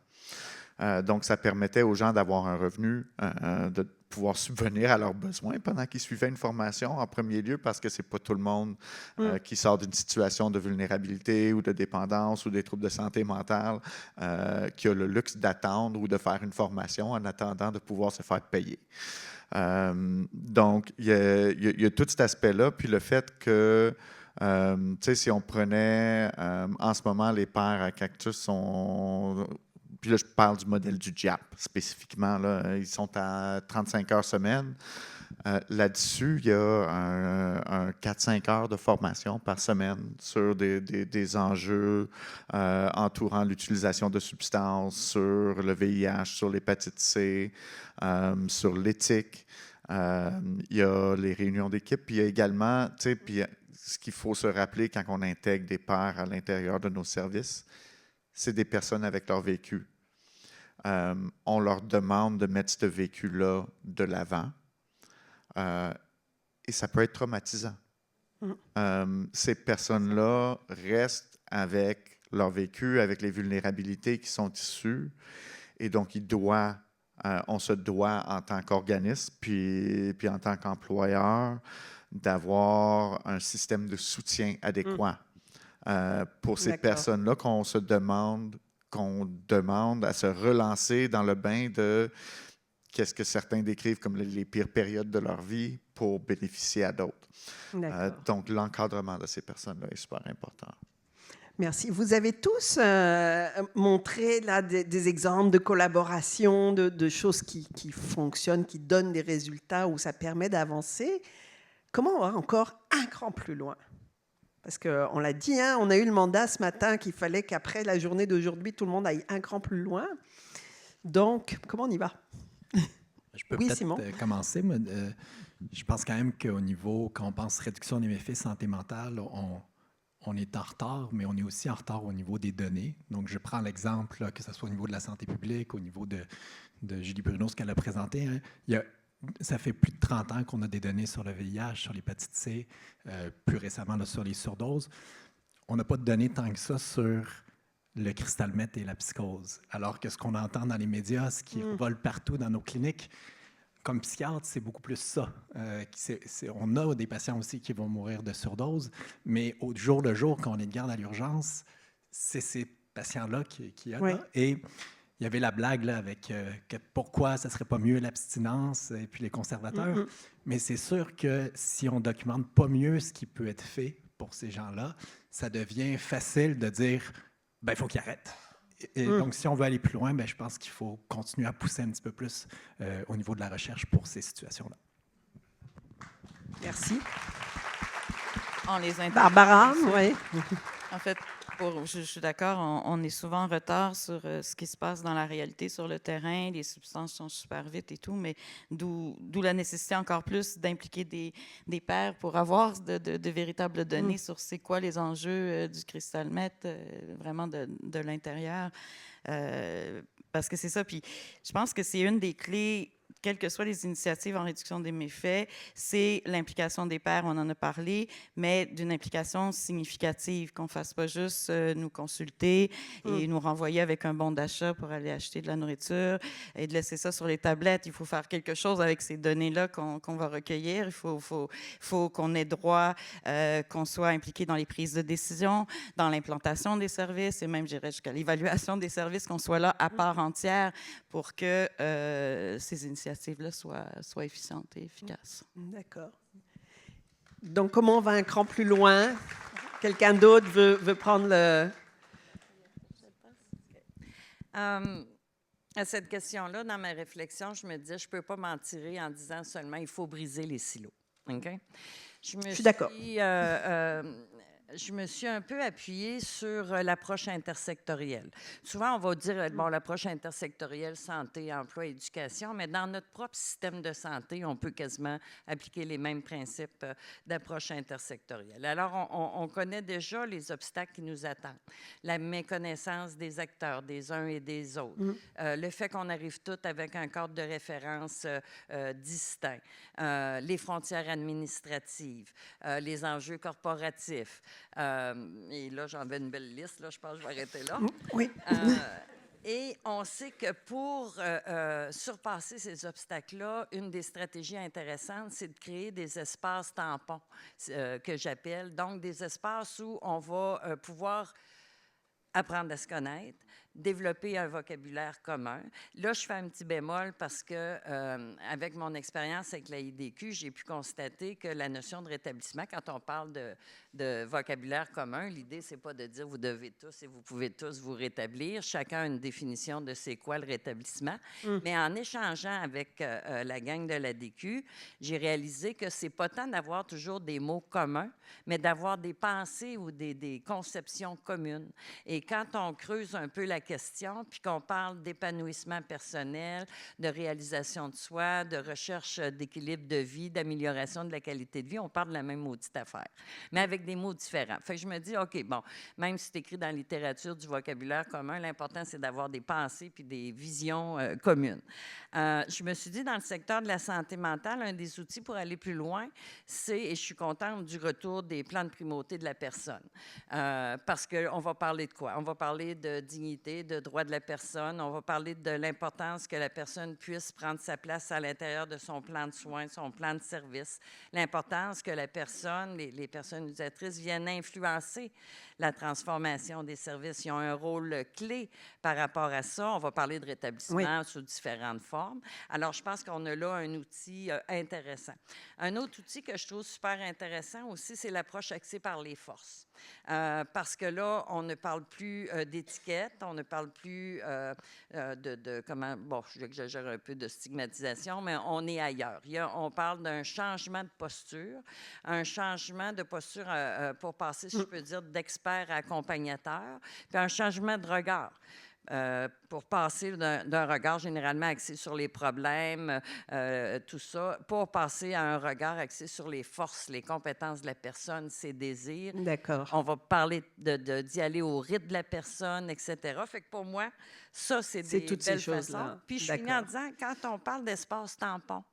Donc, ça permettait aux gens d'avoir un revenu, de pouvoir subvenir à leurs besoins pendant qu'ils suivaient une formation en premier lieu, parce que c'est pas tout le monde qui sort d'une situation de vulnérabilité ou de dépendance ou des troubles de santé mentale qui a le luxe d'attendre ou de faire une formation en attendant de pouvoir se faire payer. Donc, il y a tout cet aspect-là, puis le fait que si on prenait en ce moment les pères à Cactus sont... Puis là, je parle du modèle du JAP spécifiquement. Là. Ils sont à 35 heures semaine. Là-dessus, il y a un 4-5 heures de formation par semaine sur des enjeux entourant l'utilisation de substances, sur le VIH, sur l'hépatite C, sur l'éthique. Il y a les réunions d'équipe. Puis il y a également, puis ce qu'il faut se rappeler quand on intègre des pairs à l'intérieur de nos services, c'est des personnes avec leur vécu. On leur demande de mettre ce vécu-là de l'avant. Et ça peut être traumatisant. Ces personnes-là restent avec leur vécu, avec les vulnérabilités qui sont issues. Et donc, on se doit en tant qu'organisme, puis en tant qu'employeur, d'avoir un système de soutien adéquat pour ces personnes-là qu'on demande à se relancer dans le bain de qu'est-ce que certains décrivent comme les pires périodes de leur vie pour bénéficier à d'autres. Donc, l'encadrement de ces personnes-là est super important. Merci. Vous avez tous montré là, des exemples de collaboration, de choses qui fonctionnent, qui donnent des résultats, où ça permet d'avancer. Comment on va encore un cran plus loin? Parce qu'on l'a dit, hein, on a eu le mandat ce matin qu'il fallait qu'après la journée d'aujourd'hui, tout le monde aille un cran plus loin. Donc, comment on y va? Je peux oui, peut-être Simon. Commencer. Mais, je pense quand même qu'au niveau, quand on pense réduction des méfaits santé mentale, on est en retard, mais on est aussi en retard au niveau des données. Donc, je prends l'exemple, que ce soit au niveau de la santé publique, au niveau de Julie Bruno, ce qu'elle a présenté. Hein, ça fait plus de 30 ans qu'on a des données sur le VIH, sur l'hépatite C, plus récemment là, sur les surdoses. On n'a pas de données tant que ça sur le cristal meth et la psychose. Alors que ce qu'on entend dans les médias, ce qui vole partout dans nos cliniques, comme psychiatre, c'est beaucoup plus ça. On a des patients aussi qui vont mourir de surdose, mais au jour le jour, quand on est de garde à l'urgence, c'est ces patients-là qui y a là. Et il y avait la blague là, avec pourquoi ça ne serait pas mieux l'abstinence et puis les conservateurs. Mais c'est sûr que si on ne documente pas mieux ce qui peut être fait pour ces gens-là, ça devient facile de dire il faut qu'ils arrêtent. Et donc, si on veut aller plus loin, je pense qu'il faut continuer à pousser un petit peu plus au niveau de la recherche pour ces situations-là. Merci. On les intègre. Barbara, oui. En fait, je suis d'accord, on est souvent en retard sur ce qui se passe dans la réalité, sur le terrain. Les substances changent super vite et tout, mais d'où la nécessité encore plus d'impliquer des pairs pour avoir de véritables données sur c'est quoi les enjeux du cristal meth, vraiment de l'intérieur. Parce que c'est ça. Puis je pense que c'est une des clés, quelles que soient les initiatives en réduction des méfaits, c'est l'implication des pairs, on en a parlé, mais d'une implication significative, qu'on ne fasse pas juste nous consulter et nous renvoyer avec un bon d'achat pour aller acheter de la nourriture et de laisser ça sur les tablettes. Il faut faire quelque chose avec ces données-là qu'on va recueillir. Il faut qu'on ait droit, qu'on soit impliqué dans les prises de décision, dans l'implantation des services et même, j'irais jusqu'à l'évaluation des services, qu'on soit là à part entière pour que ces initiatives là soient efficientes et efficaces. D'accord. Donc, comment on va un cran plus loin? Quelqu'un d'autre veut prendre le... À cette question-là, dans ma réflexion, je me disais, je ne peux pas m'en tirer en disant seulement il faut briser les silos. Okay? Je suis d'accord. Je me suis un peu appuyée sur l'approche intersectorielle. Souvent, on va dire, l'approche intersectorielle, santé, emploi, éducation, mais dans notre propre système de santé, on peut quasiment appliquer les mêmes principes d'approche intersectorielle. Alors, on connaît déjà les obstacles qui nous attendent. La méconnaissance des acteurs, des uns et des autres. Le fait qu'on arrive tous avec un cadre de référence distinct. Les frontières administratives, les enjeux corporatifs. Et là, j'en avais une belle liste, là, je pense que je vais arrêter là. Oui. Et on sait que pour surpasser ces obstacles-là, une des stratégies intéressantes, c'est de créer des espaces tampons, que j'appelle. Donc, des espaces où on va pouvoir apprendre à se connaître, développer un vocabulaire commun. Là, je fais un petit bémol parce que, avec mon expérience avec la IDQ, j'ai pu constater que la notion de rétablissement, quand on parle de vocabulaire commun, l'idée, c'est pas de dire vous devez tous et vous pouvez tous vous rétablir. Chacun a une définition de c'est quoi le rétablissement. Mais en échangeant avec la gang de l'ADQ, j'ai réalisé que c'est pas tant d'avoir toujours des mots communs, mais d'avoir des pensées ou des conceptions communes. Et quand on creuse un peu la question, puis qu'on parle d'épanouissement personnel, de réalisation de soi, de recherche d'équilibre de vie, d'amélioration de la qualité de vie, on parle de la même maudite affaire, mais avec des mots différents. Fait que je me dis, OK, bon, même si c'est écrit dans la littérature du vocabulaire commun, l'important, c'est d'avoir des pensées puis des visions communes. Je me suis dit, dans le secteur de la santé mentale, un des outils pour aller plus loin, c'est, et je suis contente du retour des plans de primauté de la personne. Parce qu'on va parler de quoi? On va parler de dignité, de droit de la personne, on va parler de l'importance que la personne puisse prendre sa place à l'intérieur de son plan de soins, son plan de service, l'importance que la personne, les personnes utilisatrices viennent influencer la transformation des services. Ils ont un rôle clé par rapport à ça. On va parler de rétablissement sous différentes formes. Alors, je pense qu'on a là un outil intéressant. Un autre outil que je trouve super intéressant aussi, c'est l'approche axée par les forces. Parce que là, on ne parle plus d'étiquette, on ne parle plus comment, bon, j'exagère un peu de stigmatisation, mais on est ailleurs. On parle d'un changement de posture, pour passer, si je peux dire, d'expert à accompagnateur, puis un changement de regard. Pour passer d'un regard généralement axé sur les problèmes, tout ça, pour passer à un regard axé sur les forces, les compétences de la personne, ses désirs. D'accord. On va parler d'y aller au rythme de la personne, etc. Fait que pour moi, ça, c'est des toutes belles ces choses-là. façons. Puis je finis en disant, quand on parle d'espace tampon,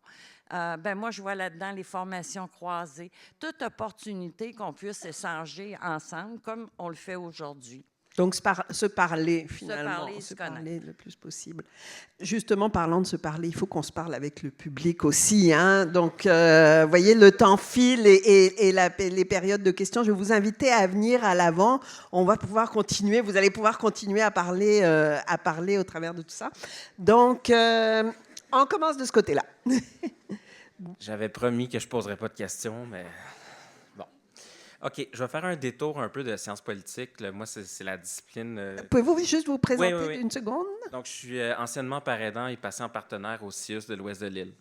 ben moi, je vois là-dedans les formations croisées, toute opportunité qu'on puisse échanger ensemble, comme on le fait aujourd'hui. Donc, se parler, finalement, se parler le plus possible. Justement, parlant de se parler, il faut qu'on se parle avec le public aussi. Hein? Donc, vous voyez, le temps file et les périodes de questions. Je vais vous inviter à venir à l'avant. On va pouvoir continuer. Vous allez pouvoir continuer à parler au travers de tout ça. Donc, on commence de ce côté-là. J'avais promis que je ne poserais pas de questions, mais... OK, je vais faire un détour un peu de sciences politiques. Là, moi, c'est la discipline... Pouvez-vous juste vous présenter oui. une seconde? Donc, je suis anciennement paraidant et patient partenaire au CIUS de l'Ouest de l'île.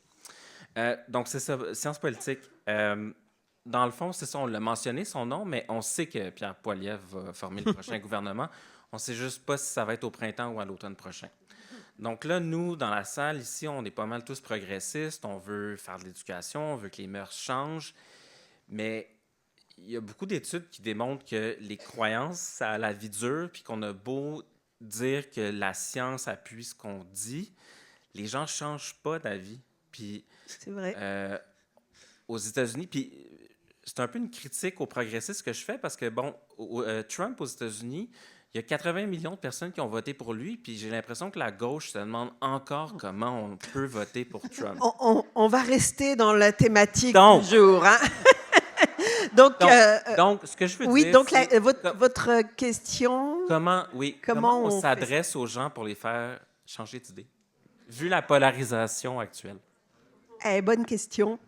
Donc, c'est ça, sciences politiques. Dans le fond, c'est ça, on l'a mentionné, son nom, mais on sait que Pierre Poilievre va former le prochain gouvernement. On ne sait juste pas si ça va être au printemps ou à l'automne prochain. Donc là, nous, dans la salle, ici, on est pas mal tous progressistes. On veut faire de l'éducation, on veut que les mœurs changent, mais... Il y a beaucoup d'études qui démontrent que les croyances, ça a la vie dure, puis qu'on a beau dire que la science appuie ce qu'on dit, les gens ne changent pas d'avis. Puis, c'est vrai. Aux États-Unis, puis c'est un peu une critique aux progressistes que je fais, parce que, bon, Trump aux États-Unis, il y a 80 millions de personnes qui ont voté pour lui, puis j'ai l'impression que la gauche se demande encore comment on peut voter pour Trump. On va rester dans la thématique du jour, hein? Donc, ce que je veux dire, donc votre question... Comment on s'adresse aux gens pour les faire changer d'idée, vu la polarisation actuelle? Bonne question.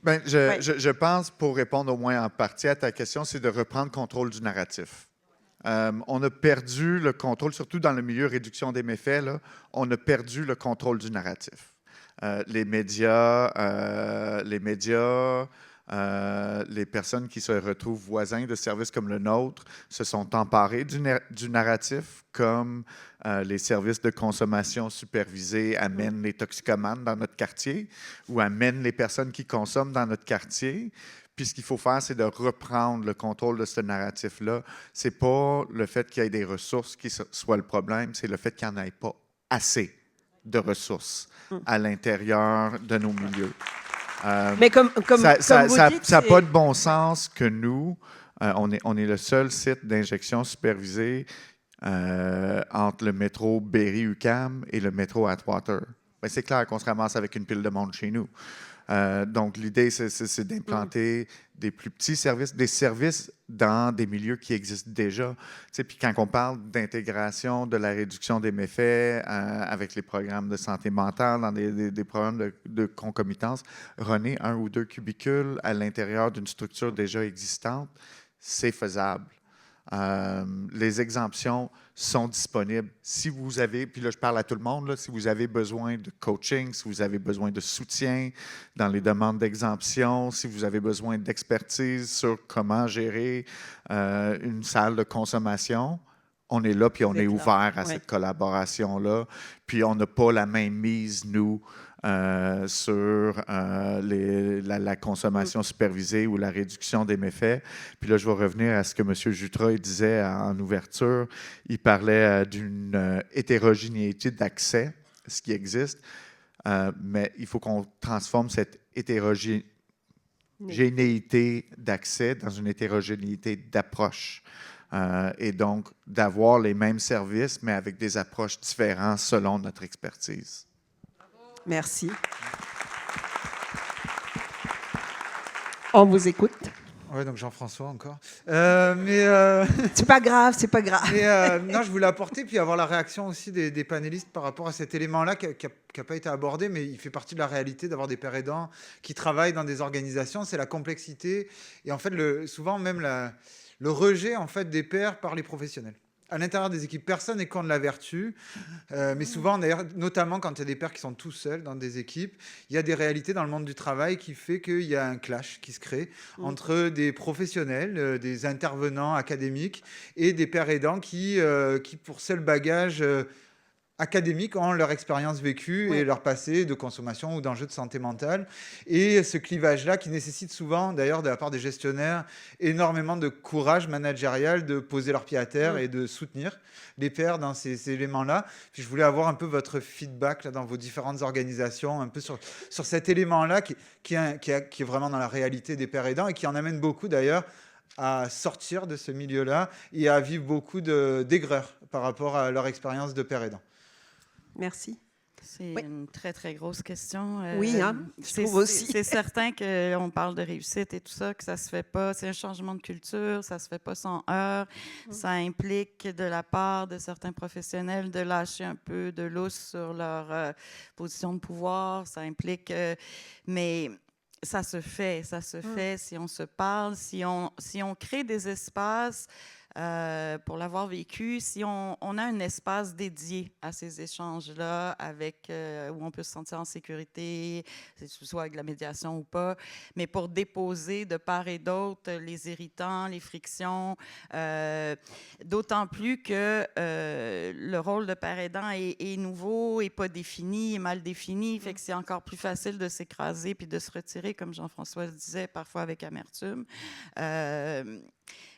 Ben, je pense, pour répondre au moins en partie à ta question, c'est de reprendre contrôle du narratif. On a perdu le contrôle, surtout dans le milieu réduction des méfaits, là, on a perdu le contrôle du narratif. Les médias, les personnes qui se retrouvent voisins de services comme le nôtre se sont emparés du narratif, comme les services de consommation supervisés amènent les toxicomanes dans notre quartier ou amènent les personnes qui consomment dans notre quartier. Puis ce qu'il faut faire, c'est de reprendre le contrôle de ce narratif-là. Ce n'est pas le fait qu'il y ait des ressources qui soit le problème, c'est le fait qu'il n'y en ait pas assez de ressources à l'intérieur de nos milieux. Mais comme vous dites, ça n'a pas de bon sens que nous, on est le seul site d'injection supervisé entre le métro Berry-UQAM et le métro Atwater. Ben, c'est clair qu'on se ramasse avec une pile de monde chez nous. Donc, l'idée, c'est d'implanter des plus petits services, des services dans des milieux qui existent déjà. Puis quand on parle d'intégration, de la réduction des méfaits avec les programmes de santé mentale, dans des programmes de concomitance, runner 1 ou 2 cubicules à l'intérieur d'une structure déjà existante, c'est faisable. Les exemptions sont disponibles. Si vous avez, puis là je parle à tout le monde, là, si vous avez besoin de coaching, si vous avez besoin de soutien dans les demandes d'exemption, si vous avez besoin d'expertise sur comment gérer une salle de consommation, on est là, puis on est ouvert à cette collaboration-là. Puis on n'a pas la même mise, nous, sur la consommation supervisée ou la réduction des méfaits. Puis là, je vais revenir à ce que M. Jutra disait en ouverture. Il parlait d'une hétérogénéité d'accès, ce qui existe, mais il faut qu'on transforme cette hétérogénéité d'accès dans une hétérogénéité d'approche. Et donc, d'avoir les mêmes services, mais avec des approches différentes selon notre expertise. Merci. On vous écoute. Oui, donc Jean-François encore. C'est pas grave, c'est pas grave. Non, je voulais apporter, puis avoir la réaction aussi des panélistes par rapport à cet élément-là qui n'a pas été abordé, mais il fait partie de la réalité d'avoir des pères aidants qui travaillent dans des organisations. C'est la complexité et en fait, souvent même le rejet en fait, des pairs par les professionnels. À l'intérieur des équipes, personne n'est contre la vertu, mais souvent, d'ailleurs, notamment quand il y a des pairs qui sont tout seuls dans des équipes, il y a des réalités dans le monde du travail qui fait qu'il y a un clash qui se crée entre des professionnels, des intervenants académiques et des pairs aidants qui pour seul bagage académiques ont leur expérience vécue et leur passé de consommation ou d'enjeux de santé mentale. Et ce clivage-là qui nécessite souvent, d'ailleurs, de la part des gestionnaires, énormément de courage managérial de poser leurs pieds à terre et de soutenir les pairs dans ces éléments-là. Puis je voulais avoir un peu votre feedback là, dans vos différentes organisations, un peu sur cet élément-là qui est vraiment dans la réalité des pairs aidants et qui en amène beaucoup, d'ailleurs, à sortir de ce milieu-là et à vivre beaucoup d'aigreur par rapport à leur expérience de père aidant. Merci. C'est une très, très grosse question. Oui, je trouve aussi. C'est certain qu'on parle de réussite et tout ça, que ça ne se fait pas. C'est un changement de culture, ça ne se fait pas sans heurts. Ça implique de la part de certains professionnels de lâcher un peu de lousse sur leur position de pouvoir. Ça implique... mais ça se fait si on se parle, si on crée des espaces... pour l'avoir vécu, si on a un espace dédié à ces échanges-là, avec où on peut se sentir en sécurité, que ce soit avec la médiation ou pas, mais pour déposer de part et d'autre les irritants, les frictions, d'autant plus que le rôle de père aidant est nouveau, n'est pas défini, est mal défini, fait que c'est encore plus facile de s'écraser puis de se retirer, comme Jean-François le disait, parfois avec amertume.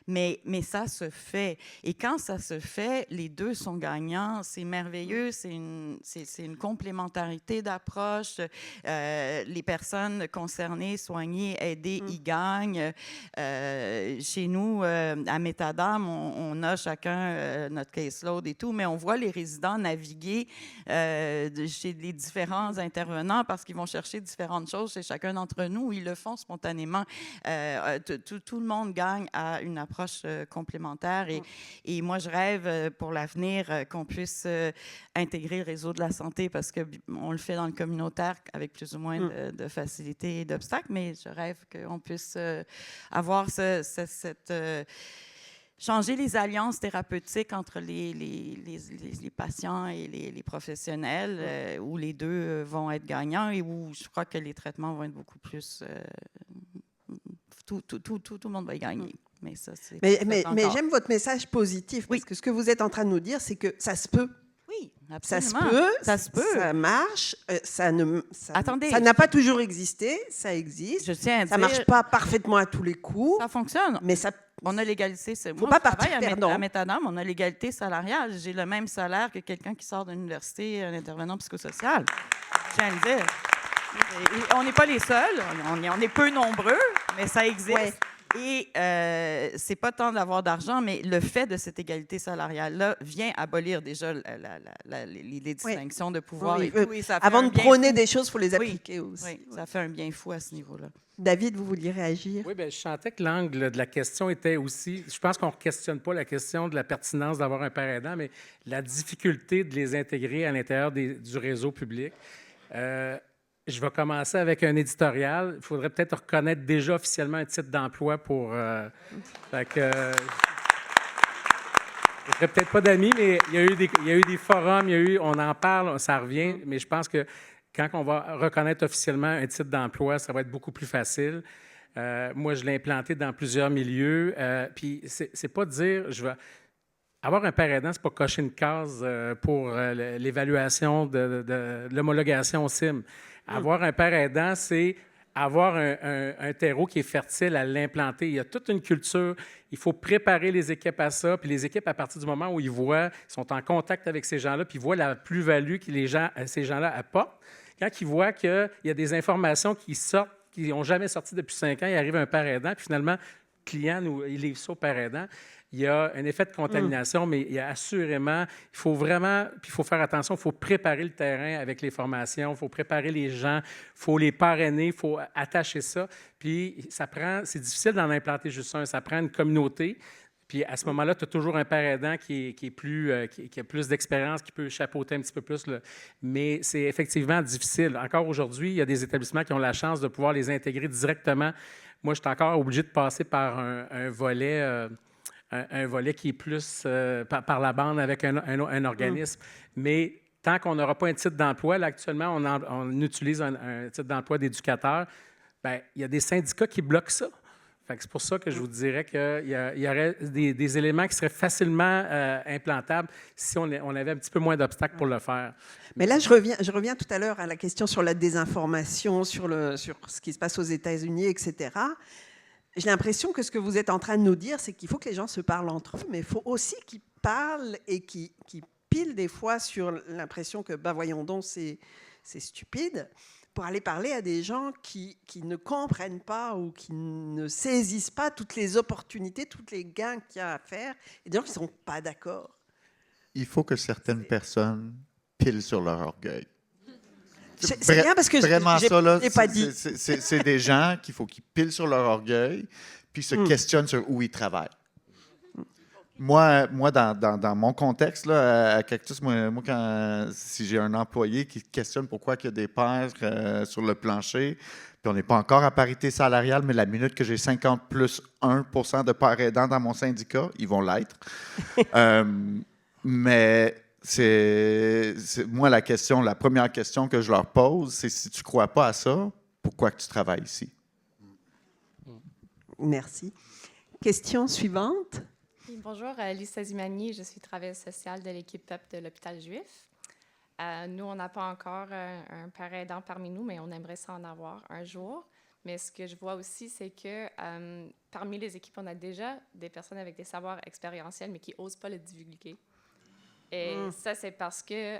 Mais ça se fait. Et quand ça se fait, les deux sont gagnants. C'est merveilleux. C'est une complémentarité d'approche. Les personnes concernées, soignées, aidées, y gagnent. Chez nous, à Métadam, on a chacun notre caseload et tout, mais on voit les résidents naviguer chez les différents intervenants parce qu'ils vont chercher différentes choses chez chacun d'entre nous. Ils le font spontanément. Tout le monde gagne à une approche complémentaire et moi je rêve pour l'avenir qu'on puisse intégrer le réseau de la santé parce qu'on le fait dans le communautaire avec plus ou moins de facilité et d'obstacles, mais je rêve qu'on puisse avoir changer les alliances thérapeutiques entre les patients et les professionnels où les deux vont être gagnants et où je crois que les traitements vont être beaucoup plus... Tout le monde va y gagner. Mais ça, c'est mais j'aime votre message positif, parce que ce que vous êtes en train de nous dire, c'est que ça se peut. Oui, absolument. Ça se peut, ça marche, ça n'a pas toujours existé, ça existe. Je tiens à dire, ça marche pas parfaitement à tous les coups. Ça fonctionne. Mais ça... On a l'égalité. Faut pas partir perdant. À Métadam, on a l'égalité salariale. J'ai le même salaire que quelqu'un qui sort de l'université, un intervenant psychosocial. Je tiens à le dire. Et on n'est pas les seuls, on est peu nombreux, mais ça existe. Ouais. Et c'est pas tant d'avoir d'argent, mais le fait de cette égalité salariale-là vient abolir déjà les distinctions de pouvoir et tout. Et ça fait avant de prôner des choses, il faut les appliquer aussi. Oui, ça fait un bien fou à ce niveau-là. David, vous vouliez réagir? Oui, bien, je sentais que l'angle de la question était aussi... Je pense qu'on ne questionne pas la question de la pertinence d'avoir un père aidant, mais la difficulté de les intégrer à l'intérieur du réseau public. Je vais commencer avec un éditorial. Il faudrait peut-être reconnaître déjà officiellement un titre d'emploi pour... ne ferai peut-être pas d'amis, mais il y a eu des forums, on en parle, ça revient, mais je pense que quand on va reconnaître officiellement un titre d'emploi, ça va être beaucoup plus facile. Moi, je l'ai implanté dans plusieurs milieux. Puis, c'est pas de dire, je vais avoir un père aidant, c'est pas cocher une case pour l'évaluation de l'homologation au CIM. Avoir un père aidant, c'est avoir un terreau qui est fertile à l'implanter. Il y a toute une culture. Il faut préparer les équipes à ça. Puis les équipes, à partir du moment où ils sont en contact avec ces gens-là, puis ils voient la plus-value que ces gens-là apportent, quand ils voient qu'il y a des informations qui sortent, qui n'ont jamais sorti depuis 5 ans, il arrive un père aidant, puis finalement, le client, il livre ça au père aidant. Il y a un effet de contamination, mais il y a assurément, il faut vraiment, puis il faut faire attention, il faut préparer le terrain avec les formations, il faut préparer les gens, il faut les parrainer, il faut attacher ça. Puis c'est difficile d'en implanter juste un, ça prend une communauté. Puis à ce moment-là, tu as toujours un père aidant qui a plus d'expérience, qui peut chapeauter un petit peu plus. Mais c'est effectivement difficile. Encore aujourd'hui, il y a des établissements qui ont la chance de pouvoir les intégrer directement. Moi, je suis encore obligé de passer par un volet qui est plus par la bande avec un organisme. Mais tant qu'on n'aura pas un titre d'emploi, là, actuellement, on utilise un titre d'emploi d'éducateur, bien, il y a des syndicats qui bloquent ça. C'est pour ça que je vous dirais qu'il y aurait des éléments qui seraient facilement implantables si on avait un petit peu moins d'obstacles pour le faire. Mais là, je reviens tout à l'heure à la question sur la désinformation, sur ce qui se passe aux États-Unis, etc. J'ai l'impression que ce que vous êtes en train de nous dire, c'est qu'il faut que les gens se parlent entre eux, mais il faut aussi qu'ils parlent et qu'ils pilent des fois sur l'impression que, voyons donc, c'est stupide, pour aller parler à des gens qui ne comprennent pas ou qui ne saisissent pas toutes les opportunités, tous les gains qu'il y a à faire, et des gens qui ne sont pas d'accord. Il faut que certaines personnes pilent sur leur orgueil. C'est bien parce que vraiment ça, là, j'ai pas dit. C'est des gens qu'il faut qu'ils pilent sur leur orgueil puis se questionnent sur où ils travaillent. Moi dans mon contexte, là, à Cactus, si j'ai un employé qui questionne pourquoi il y a des pairs sur le plancher, puis on n'est pas encore à parité salariale, mais la minute que j'ai 50 plus 1% de pairs aidants dans mon syndicat, ils vont l'être. Mais moi, la première question que je leur pose, c'est si tu ne crois pas à ça, pourquoi que tu travailles ici? Merci. Question suivante. Bonjour, Lisa Zimani, je suis travailleuse sociale de l'équipe PEP de l'hôpital juif. Nous, on n'a pas encore un père aidant parmi nous, mais on aimerait ça en avoir un jour. Mais ce que je vois aussi, c'est que parmi les équipes, on a déjà des personnes avec des savoirs expérientiels, mais qui n'osent pas le divulguer. Et ça, c'est parce que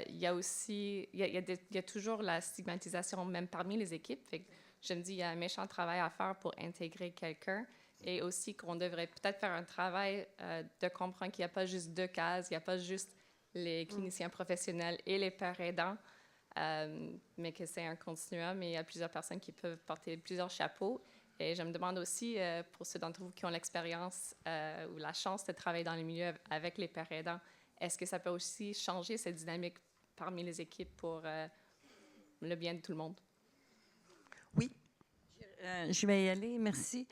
il y a toujours la stigmatisation, même parmi les équipes. Fait que je me dis, il y a un méchant travail à faire pour intégrer quelqu'un. Et aussi qu'on devrait peut-être faire un travail de comprendre qu'il n'y a pas juste 2 cases, il n'y a pas juste les cliniciens professionnels et les pères aidants, mais que c'est un continuum et il y a plusieurs personnes qui peuvent porter plusieurs chapeaux. Et je me demande aussi, pour ceux d'entre vous qui ont l'expérience ou la chance de travailler dans les milieux avec les pères aidants, est-ce que ça peut aussi changer cette dynamique parmi les équipes pour le bien de tout le monde? Oui. Je vais y aller, merci.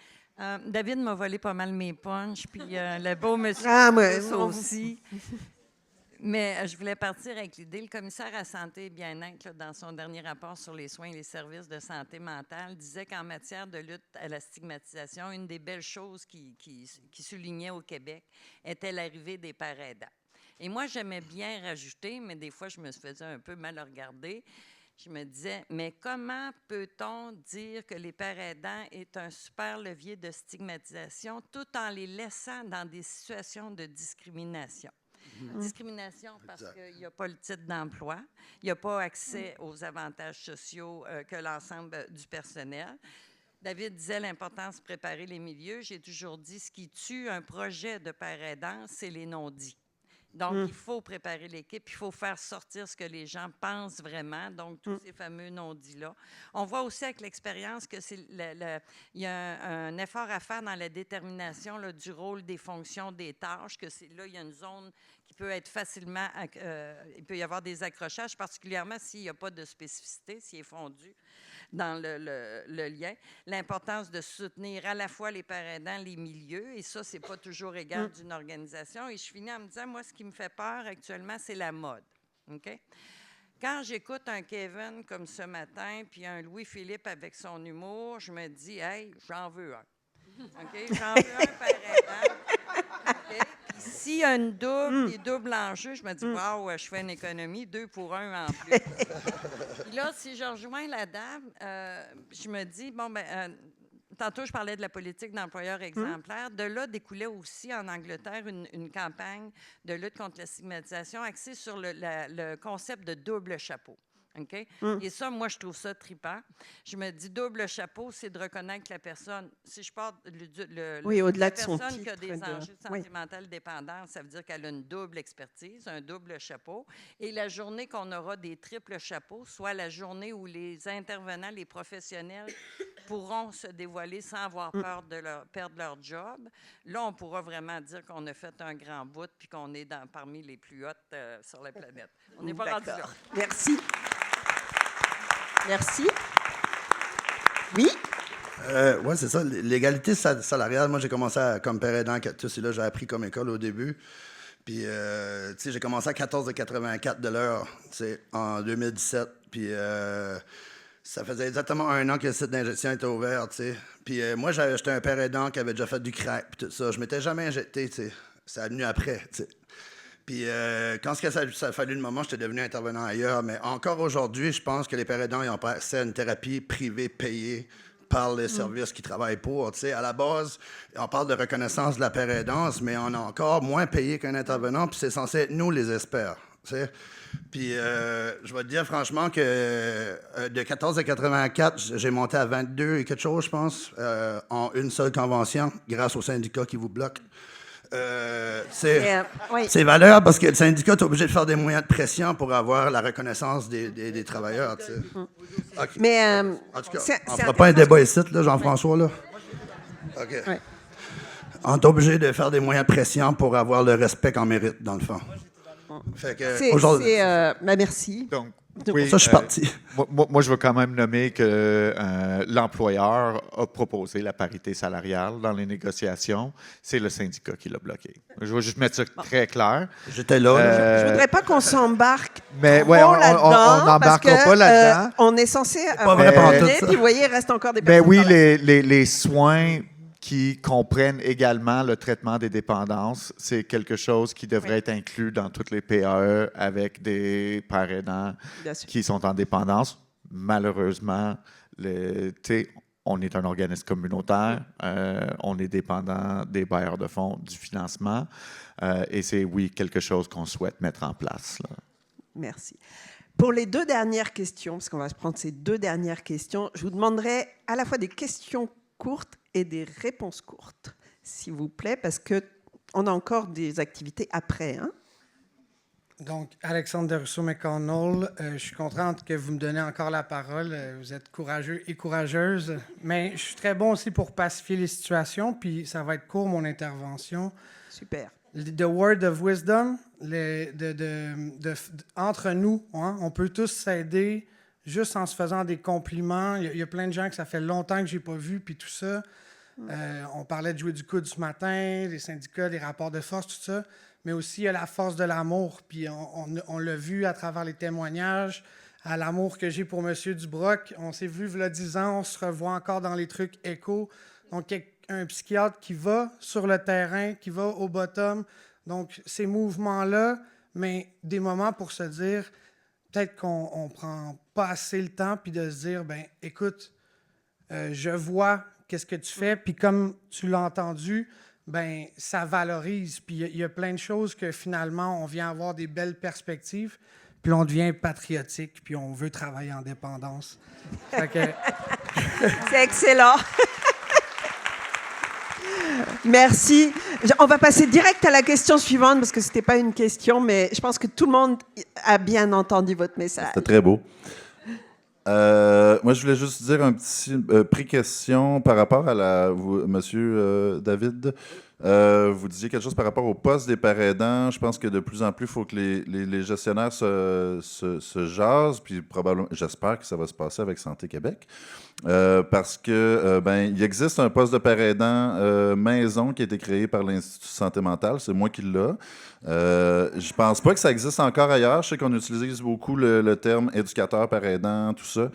David m'a volé pas mal mes punchs, puis le beau monsieur aussi. Mais je voulais partir avec l'idée. Le commissaire à santé et bien-être, là, dans son dernier rapport sur les soins et les services de santé mentale, disait qu'en matière de lutte à la stigmatisation, une des belles choses qui soulignait au Québec était l'arrivée des pères aidants. Et moi, j'aimais bien rajouter, mais des fois, je me faisais un peu mal regarder. Je me disais, mais comment peut-on dire que les pères aidants est un super levier de stigmatisation tout en les laissant dans des situations de discrimination? Discrimination parce qu'il n'y a pas le titre d'emploi, il n'y a pas accès aux avantages sociaux que l'ensemble du personnel. David disait l'importance de préparer les milieux. J'ai toujours dit, ce qui tue un projet de père aidant, c'est les non-dits. Donc, il faut préparer l'équipe, il faut faire sortir ce que les gens pensent vraiment, donc tous ces fameux non-dits-là. On voit aussi avec l'expérience que il y a un effort à faire dans la détermination là, du rôle, des fonctions, des tâches, que là, il y a une zone qui peut être facilement, il peut y avoir des accrochages, particulièrement s'il n'y a pas de spécificité, s'il est fondu dans le lien. L'importance de soutenir à la fois les parents aidants, les milieux, et ça, c'est pas toujours égal d'une organisation. Et je finis en me disant, moi, ce qui me fait peur actuellement, c'est la mode. OK? Quand j'écoute un Kevin comme ce matin, puis un Louis-Philippe avec son humour, je me dis, hey, j'en veux un. OK? J'en veux un par aidant. OK? Puis s'il y a une double, des doubles en jeu, je me dis, waouh, je fais une économie, 2 pour 1 en plus. Puis là, si je rejoins la dame, je me dis, bon, ben, tantôt, je parlais de la politique d'employeur exemplaire. De là découlait aussi en Angleterre une campagne de lutte contre la stigmatisation axée sur le concept de double chapeau. OK? Et ça, moi, je trouve ça trippant. Je me dis, double chapeau, c'est de reconnaître que la personne, si je parle au-delà la de son personne qui a titre des enjeux de santé mentale dépendance, ça veut dire qu'elle a une double expertise, un double chapeau. Et la journée qu'on aura des triples chapeaux, soit la journée où les intervenants, les professionnels, pourront se dévoiler sans avoir peur de perdre leur job, là, on pourra vraiment dire qu'on a fait un grand bout puis qu'on est parmi les plus hautes sur la planète. On n'est pas rendu là. Merci. Merci. Oui? Oui, c'est ça. L'égalité salariale, moi, j'ai commencé comme père aidant cactus, et là, j'ai appris comme école au début. Puis, tu sais, j'ai commencé à 14,84 de l'heure, tu sais, en 2017. Puis, ça faisait exactement 1 an que le site d'injection était ouvert, tu sais. Puis, moi, j'étais un père aidant qui avait déjà fait du crack, puis tout ça. Je m'étais jamais injecté, tu sais. Ça a venu après, tu sais. Puis quand ça a fallu le moment, j'étais devenu intervenant ailleurs. Mais encore aujourd'hui, je pense que les pères aidants, ils ont accès à une thérapie privée payée par les services qui travaillent pour. Tu sais, à la base, on parle de reconnaissance de la père aidance, mais on a encore moins payé qu'un intervenant, puis c'est censé être nous les experts. Tu sais. Puis je vais te dire franchement que de 14 à 84, j'ai monté à 22 et quelque chose, je pense, en une seule convention, grâce au syndicat qui vous bloque. C'est valeur parce que le syndicat est obligé de faire des moyens de pression pour avoir la reconnaissance des travailleurs. Tu sais. Okay. Mais en tout cas, on ne fera pas un débat ici, là, Jean-François. Là. OK. Ouais. On est obligé de faire des moyens de pression pour avoir le respect qu'on mérite, dans le fond. Fait que, merci. Donc, oui, pour ça, je suis parti. Moi, je veux quand même nommer que l'employeur a proposé la parité salariale dans les négociations. C'est le syndicat qui l'a bloqué. Je veux juste mettre ça très clair. J'étais là. Je ne voudrais pas qu'on s'embarque là-dedans. On n'embarquera pas là-dedans. On est censé parler, puis vous voyez, il reste encore des personnes. Oui, les soins qui comprennent également le traitement des dépendances. C'est quelque chose qui devrait être inclus dans toutes les PAE avec des pères aidants qui sont en dépendance. Malheureusement, on est un organisme communautaire, on est dépendant des bailleurs de fonds, du financement, et c'est, oui, quelque chose qu'on souhaite mettre en place. Là. Merci. Pour les 2 dernières questions, parce qu'on va se prendre ces 2 dernières questions, je vous demanderai à la fois des questions courtes et des réponses courtes, s'il vous plaît, parce qu'on a encore des activités après. Hein? Donc, Alexandre de Rousseau-McConnell, je suis contente que vous me donnez encore la parole. Vous êtes courageux et courageuse, mais je suis très bon aussi pour pacifier les situations, puis ça va être court, mon intervention. Super. The word of wisdom, entre nous, hein, on peut tous s'aider juste en se faisant des compliments. Il y a plein de gens que ça fait longtemps que je n'ai pas vu, puis tout ça. On parlait de jouer du coude ce matin, les syndicats, les rapports de force, tout ça. Mais aussi, il y a la force de l'amour. Puis on l'a vu à travers les témoignages, à l'amour que j'ai pour M. Dubroc. On s'est vu il y a 10 ans, on se revoit encore dans les trucs échos. Donc, un psychiatre qui va sur le terrain, qui va au bottom. Donc, ces mouvements-là, mais des moments pour se dire, peut-être qu'on ne prend pas assez le temps, puis de se dire, ben écoute, je vois qu'est-ce que tu fais, puis comme tu l'as entendu, ben ça valorise. Puis il y a plein de choses que finalement, on vient avoir des belles perspectives, puis on devient patriotique, puis on veut travailler en dépendance. C'est excellent. Merci. On va passer direct à la question suivante, parce que ce n'était pas une question, mais je pense que tout le monde a bien entendu votre message. C'était très beau. Moi, je voulais juste dire un petit pré-question par rapport à Monsieur David. Vous disiez quelque chose par rapport au poste des pères aidants. Je pense que de plus en plus, il faut que les gestionnaires se jasent, puis probablement, j'espère que ça va se passer avec Santé Québec, parce que il existe un poste de père aidant maison qui a été créé par l'Institut Santé mentale. C'est moi qui l'ai. Je pense pas que ça existe encore ailleurs. Je sais qu'on utilise beaucoup le terme éducateur père aidant, tout ça.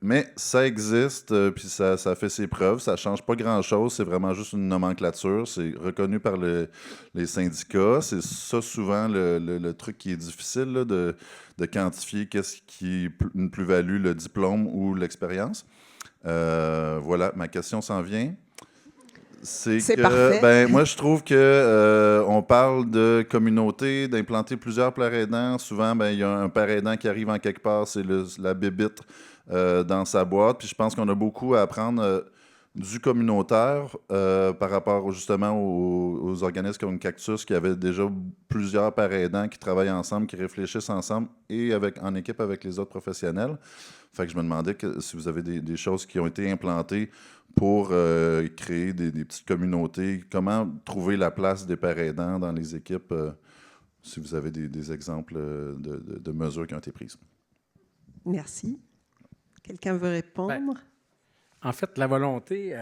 Mais ça existe, puis ça fait ses preuves. Ça change pas grand-chose. C'est vraiment juste une nomenclature. C'est reconnu par les syndicats. C'est ça souvent le truc qui est difficile là, de quantifier qu'est-ce qui est une plus-value, le diplôme ou l'expérience. Voilà, ma question s'en vient. C'est que, parfait. moi, je trouve que on parle de communauté, d'implanter plusieurs pères aidants. Souvent, il y a un père aidant qui arrive en quelque part, c'est la bébite dans sa boîte. Puis je pense qu'on a beaucoup à apprendre du communautaire par rapport justement aux organismes comme Cactus qui avaient déjà plusieurs pères aidants qui travaillent ensemble, qui réfléchissent ensemble et en équipe avec les autres professionnels. Fait que je me demandais si vous avez des choses qui ont été implantées pour créer des petites communautés. Comment trouver la place des pères aidants dans les équipes, si vous avez des exemples de mesures qui ont été prises. Merci. Quelqu'un veut répondre? En fait, la volonté,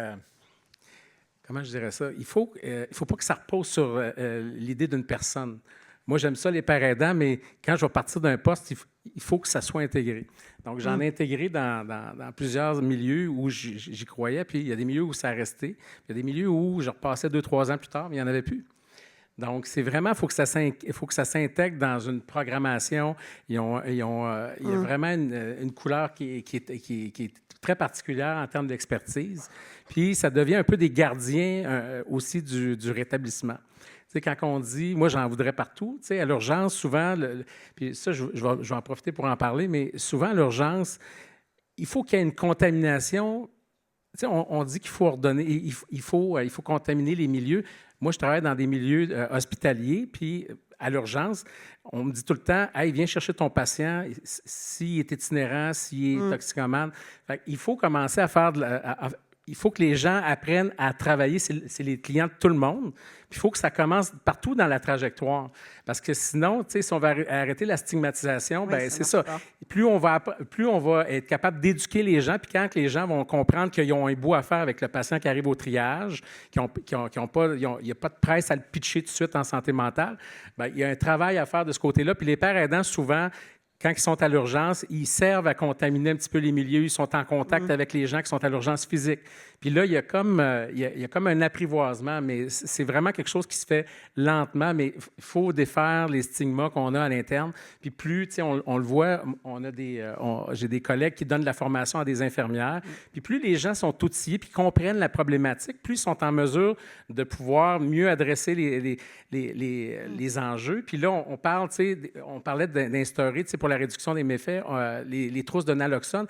comment je dirais ça? Il faut pas que ça repose sur l'idée d'une personne. Moi, j'aime ça, les pères aidants, mais quand je vais partir d'un poste, il faut que ça soit intégré. Donc, j'en ai intégré dans plusieurs milieux où j'y croyais, puis il y a des milieux où ça a resté. Il y a des milieux où je repassais 2-3 ans plus tard, mais il n'y en avait plus. Donc, c'est vraiment, il faut que ça s'intègre dans une programmation. Il y a vraiment une couleur qui est très particulière en termes d'expertise. Puis, ça devient un peu des gardiens aussi du rétablissement. Tu sais, quand on dit, moi, j'en voudrais partout, tu sais, à l'urgence, souvent, puis ça, je vais en profiter pour en parler, mais souvent, à l'urgence, il faut qu'il y ait une contamination. Tu sais, on dit qu'il faut ordonner, il faut contaminer les milieux. Moi, je travaille dans des milieux hospitaliers, puis à l'urgence, on me dit tout le temps, « Hey, viens chercher ton patient, s'il est itinérant, s'il est toxicomane. » Il faut commencer à faire il faut que les gens apprennent à travailler, c'est les clients de tout le monde. Puis il faut que ça commence partout dans la trajectoire. Parce que sinon, tu sais, si on va arrêter la stigmatisation, bien, c'est ça. Plus on va être capable d'éduquer les gens, puis quand les gens vont comprendre qu'ils ont un bout à faire avec le patient qui arrive au triage, il n'y a pas de presse à le pitcher tout de suite en santé mentale, bien, il y a un travail à faire de ce côté-là. Puis les pères aidants, souvent, quand ils sont à l'urgence, ils servent à contaminer un petit peu les milieux. Ils sont en contact avec les gens qui sont à l'urgence physique. Puis là, il y a comme un apprivoisement, mais c'est vraiment quelque chose qui se fait lentement, mais il faut défaire les stigmas qu'on a à l'interne. Puis plus, tu sais, on le voit, j'ai des collègues qui donnent de la formation à des infirmières. Puis plus les gens sont outillés puis comprennent la problématique, plus ils sont en mesure de pouvoir mieux adresser les enjeux. Puis là, on parlait d'instaurer, tu sais, pour la réduction des méfaits, les trousses de naloxone.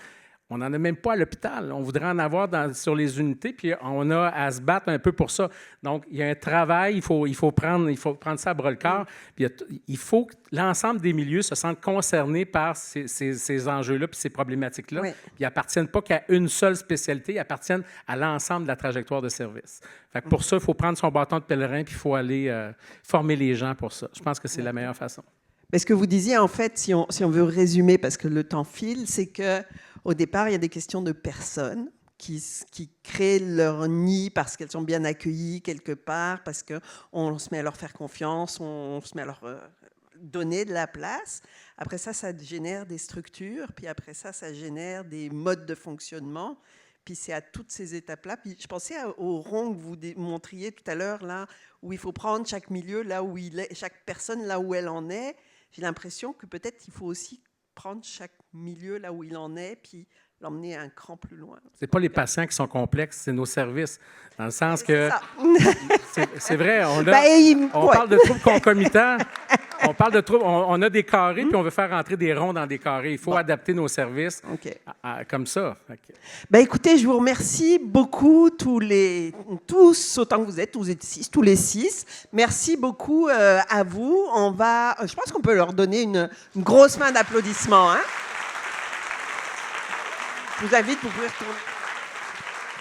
On n'en a même pas à l'hôpital. On voudrait en avoir sur les unités, puis on a à se battre un peu pour ça. Donc, il y a un travail, il faut prendre ça à bras-le-corps. Puis il faut que l'ensemble des milieux se sentent concernés par ces enjeux-là puis ces problématiques-là. Oui. Puis ils n'appartiennent pas qu'à une seule spécialité, ils appartiennent à l'ensemble de la trajectoire de service. Fait que pour ça, il faut prendre son bâton de pèlerin puis il faut aller former les gens pour ça. Je pense que c'est la meilleure façon. Mais ce que vous disiez, en fait, si on veut résumer, parce que le temps file, c'est qu'au départ, il y a des questions de personnes qui créent leur nid parce qu'elles sont bien accueillies quelque part, parce qu'on se met à leur faire confiance, on se met à leur donner de la place. Après ça génère des structures, puis après ça génère des modes de fonctionnement. Puis c'est à toutes ces étapes-là. Puis je pensais au rond que vous montriez tout à l'heure, là, où il faut prendre chaque milieu là où il est, chaque personne là où elle en est. J'ai l'impression que peut-être il faut aussi prendre chaque milieu là où il en est, puis l'emmener un cran plus loin. C'est pas les patients qui sont complexes, c'est nos services. Dans le sens que... C'est vrai, on parle de troubles concomitants. On a des carrés, puis on veut faire rentrer des ronds dans des carrés. Il faut adapter nos services comme ça. Écoutez, je vous remercie beaucoup, tous, autant que vous êtes 6, tous les 6. Merci beaucoup à vous. Je pense qu'on peut leur donner une grosse main d'applaudissements. Hein? Je vous invite, vous pouvez retourner.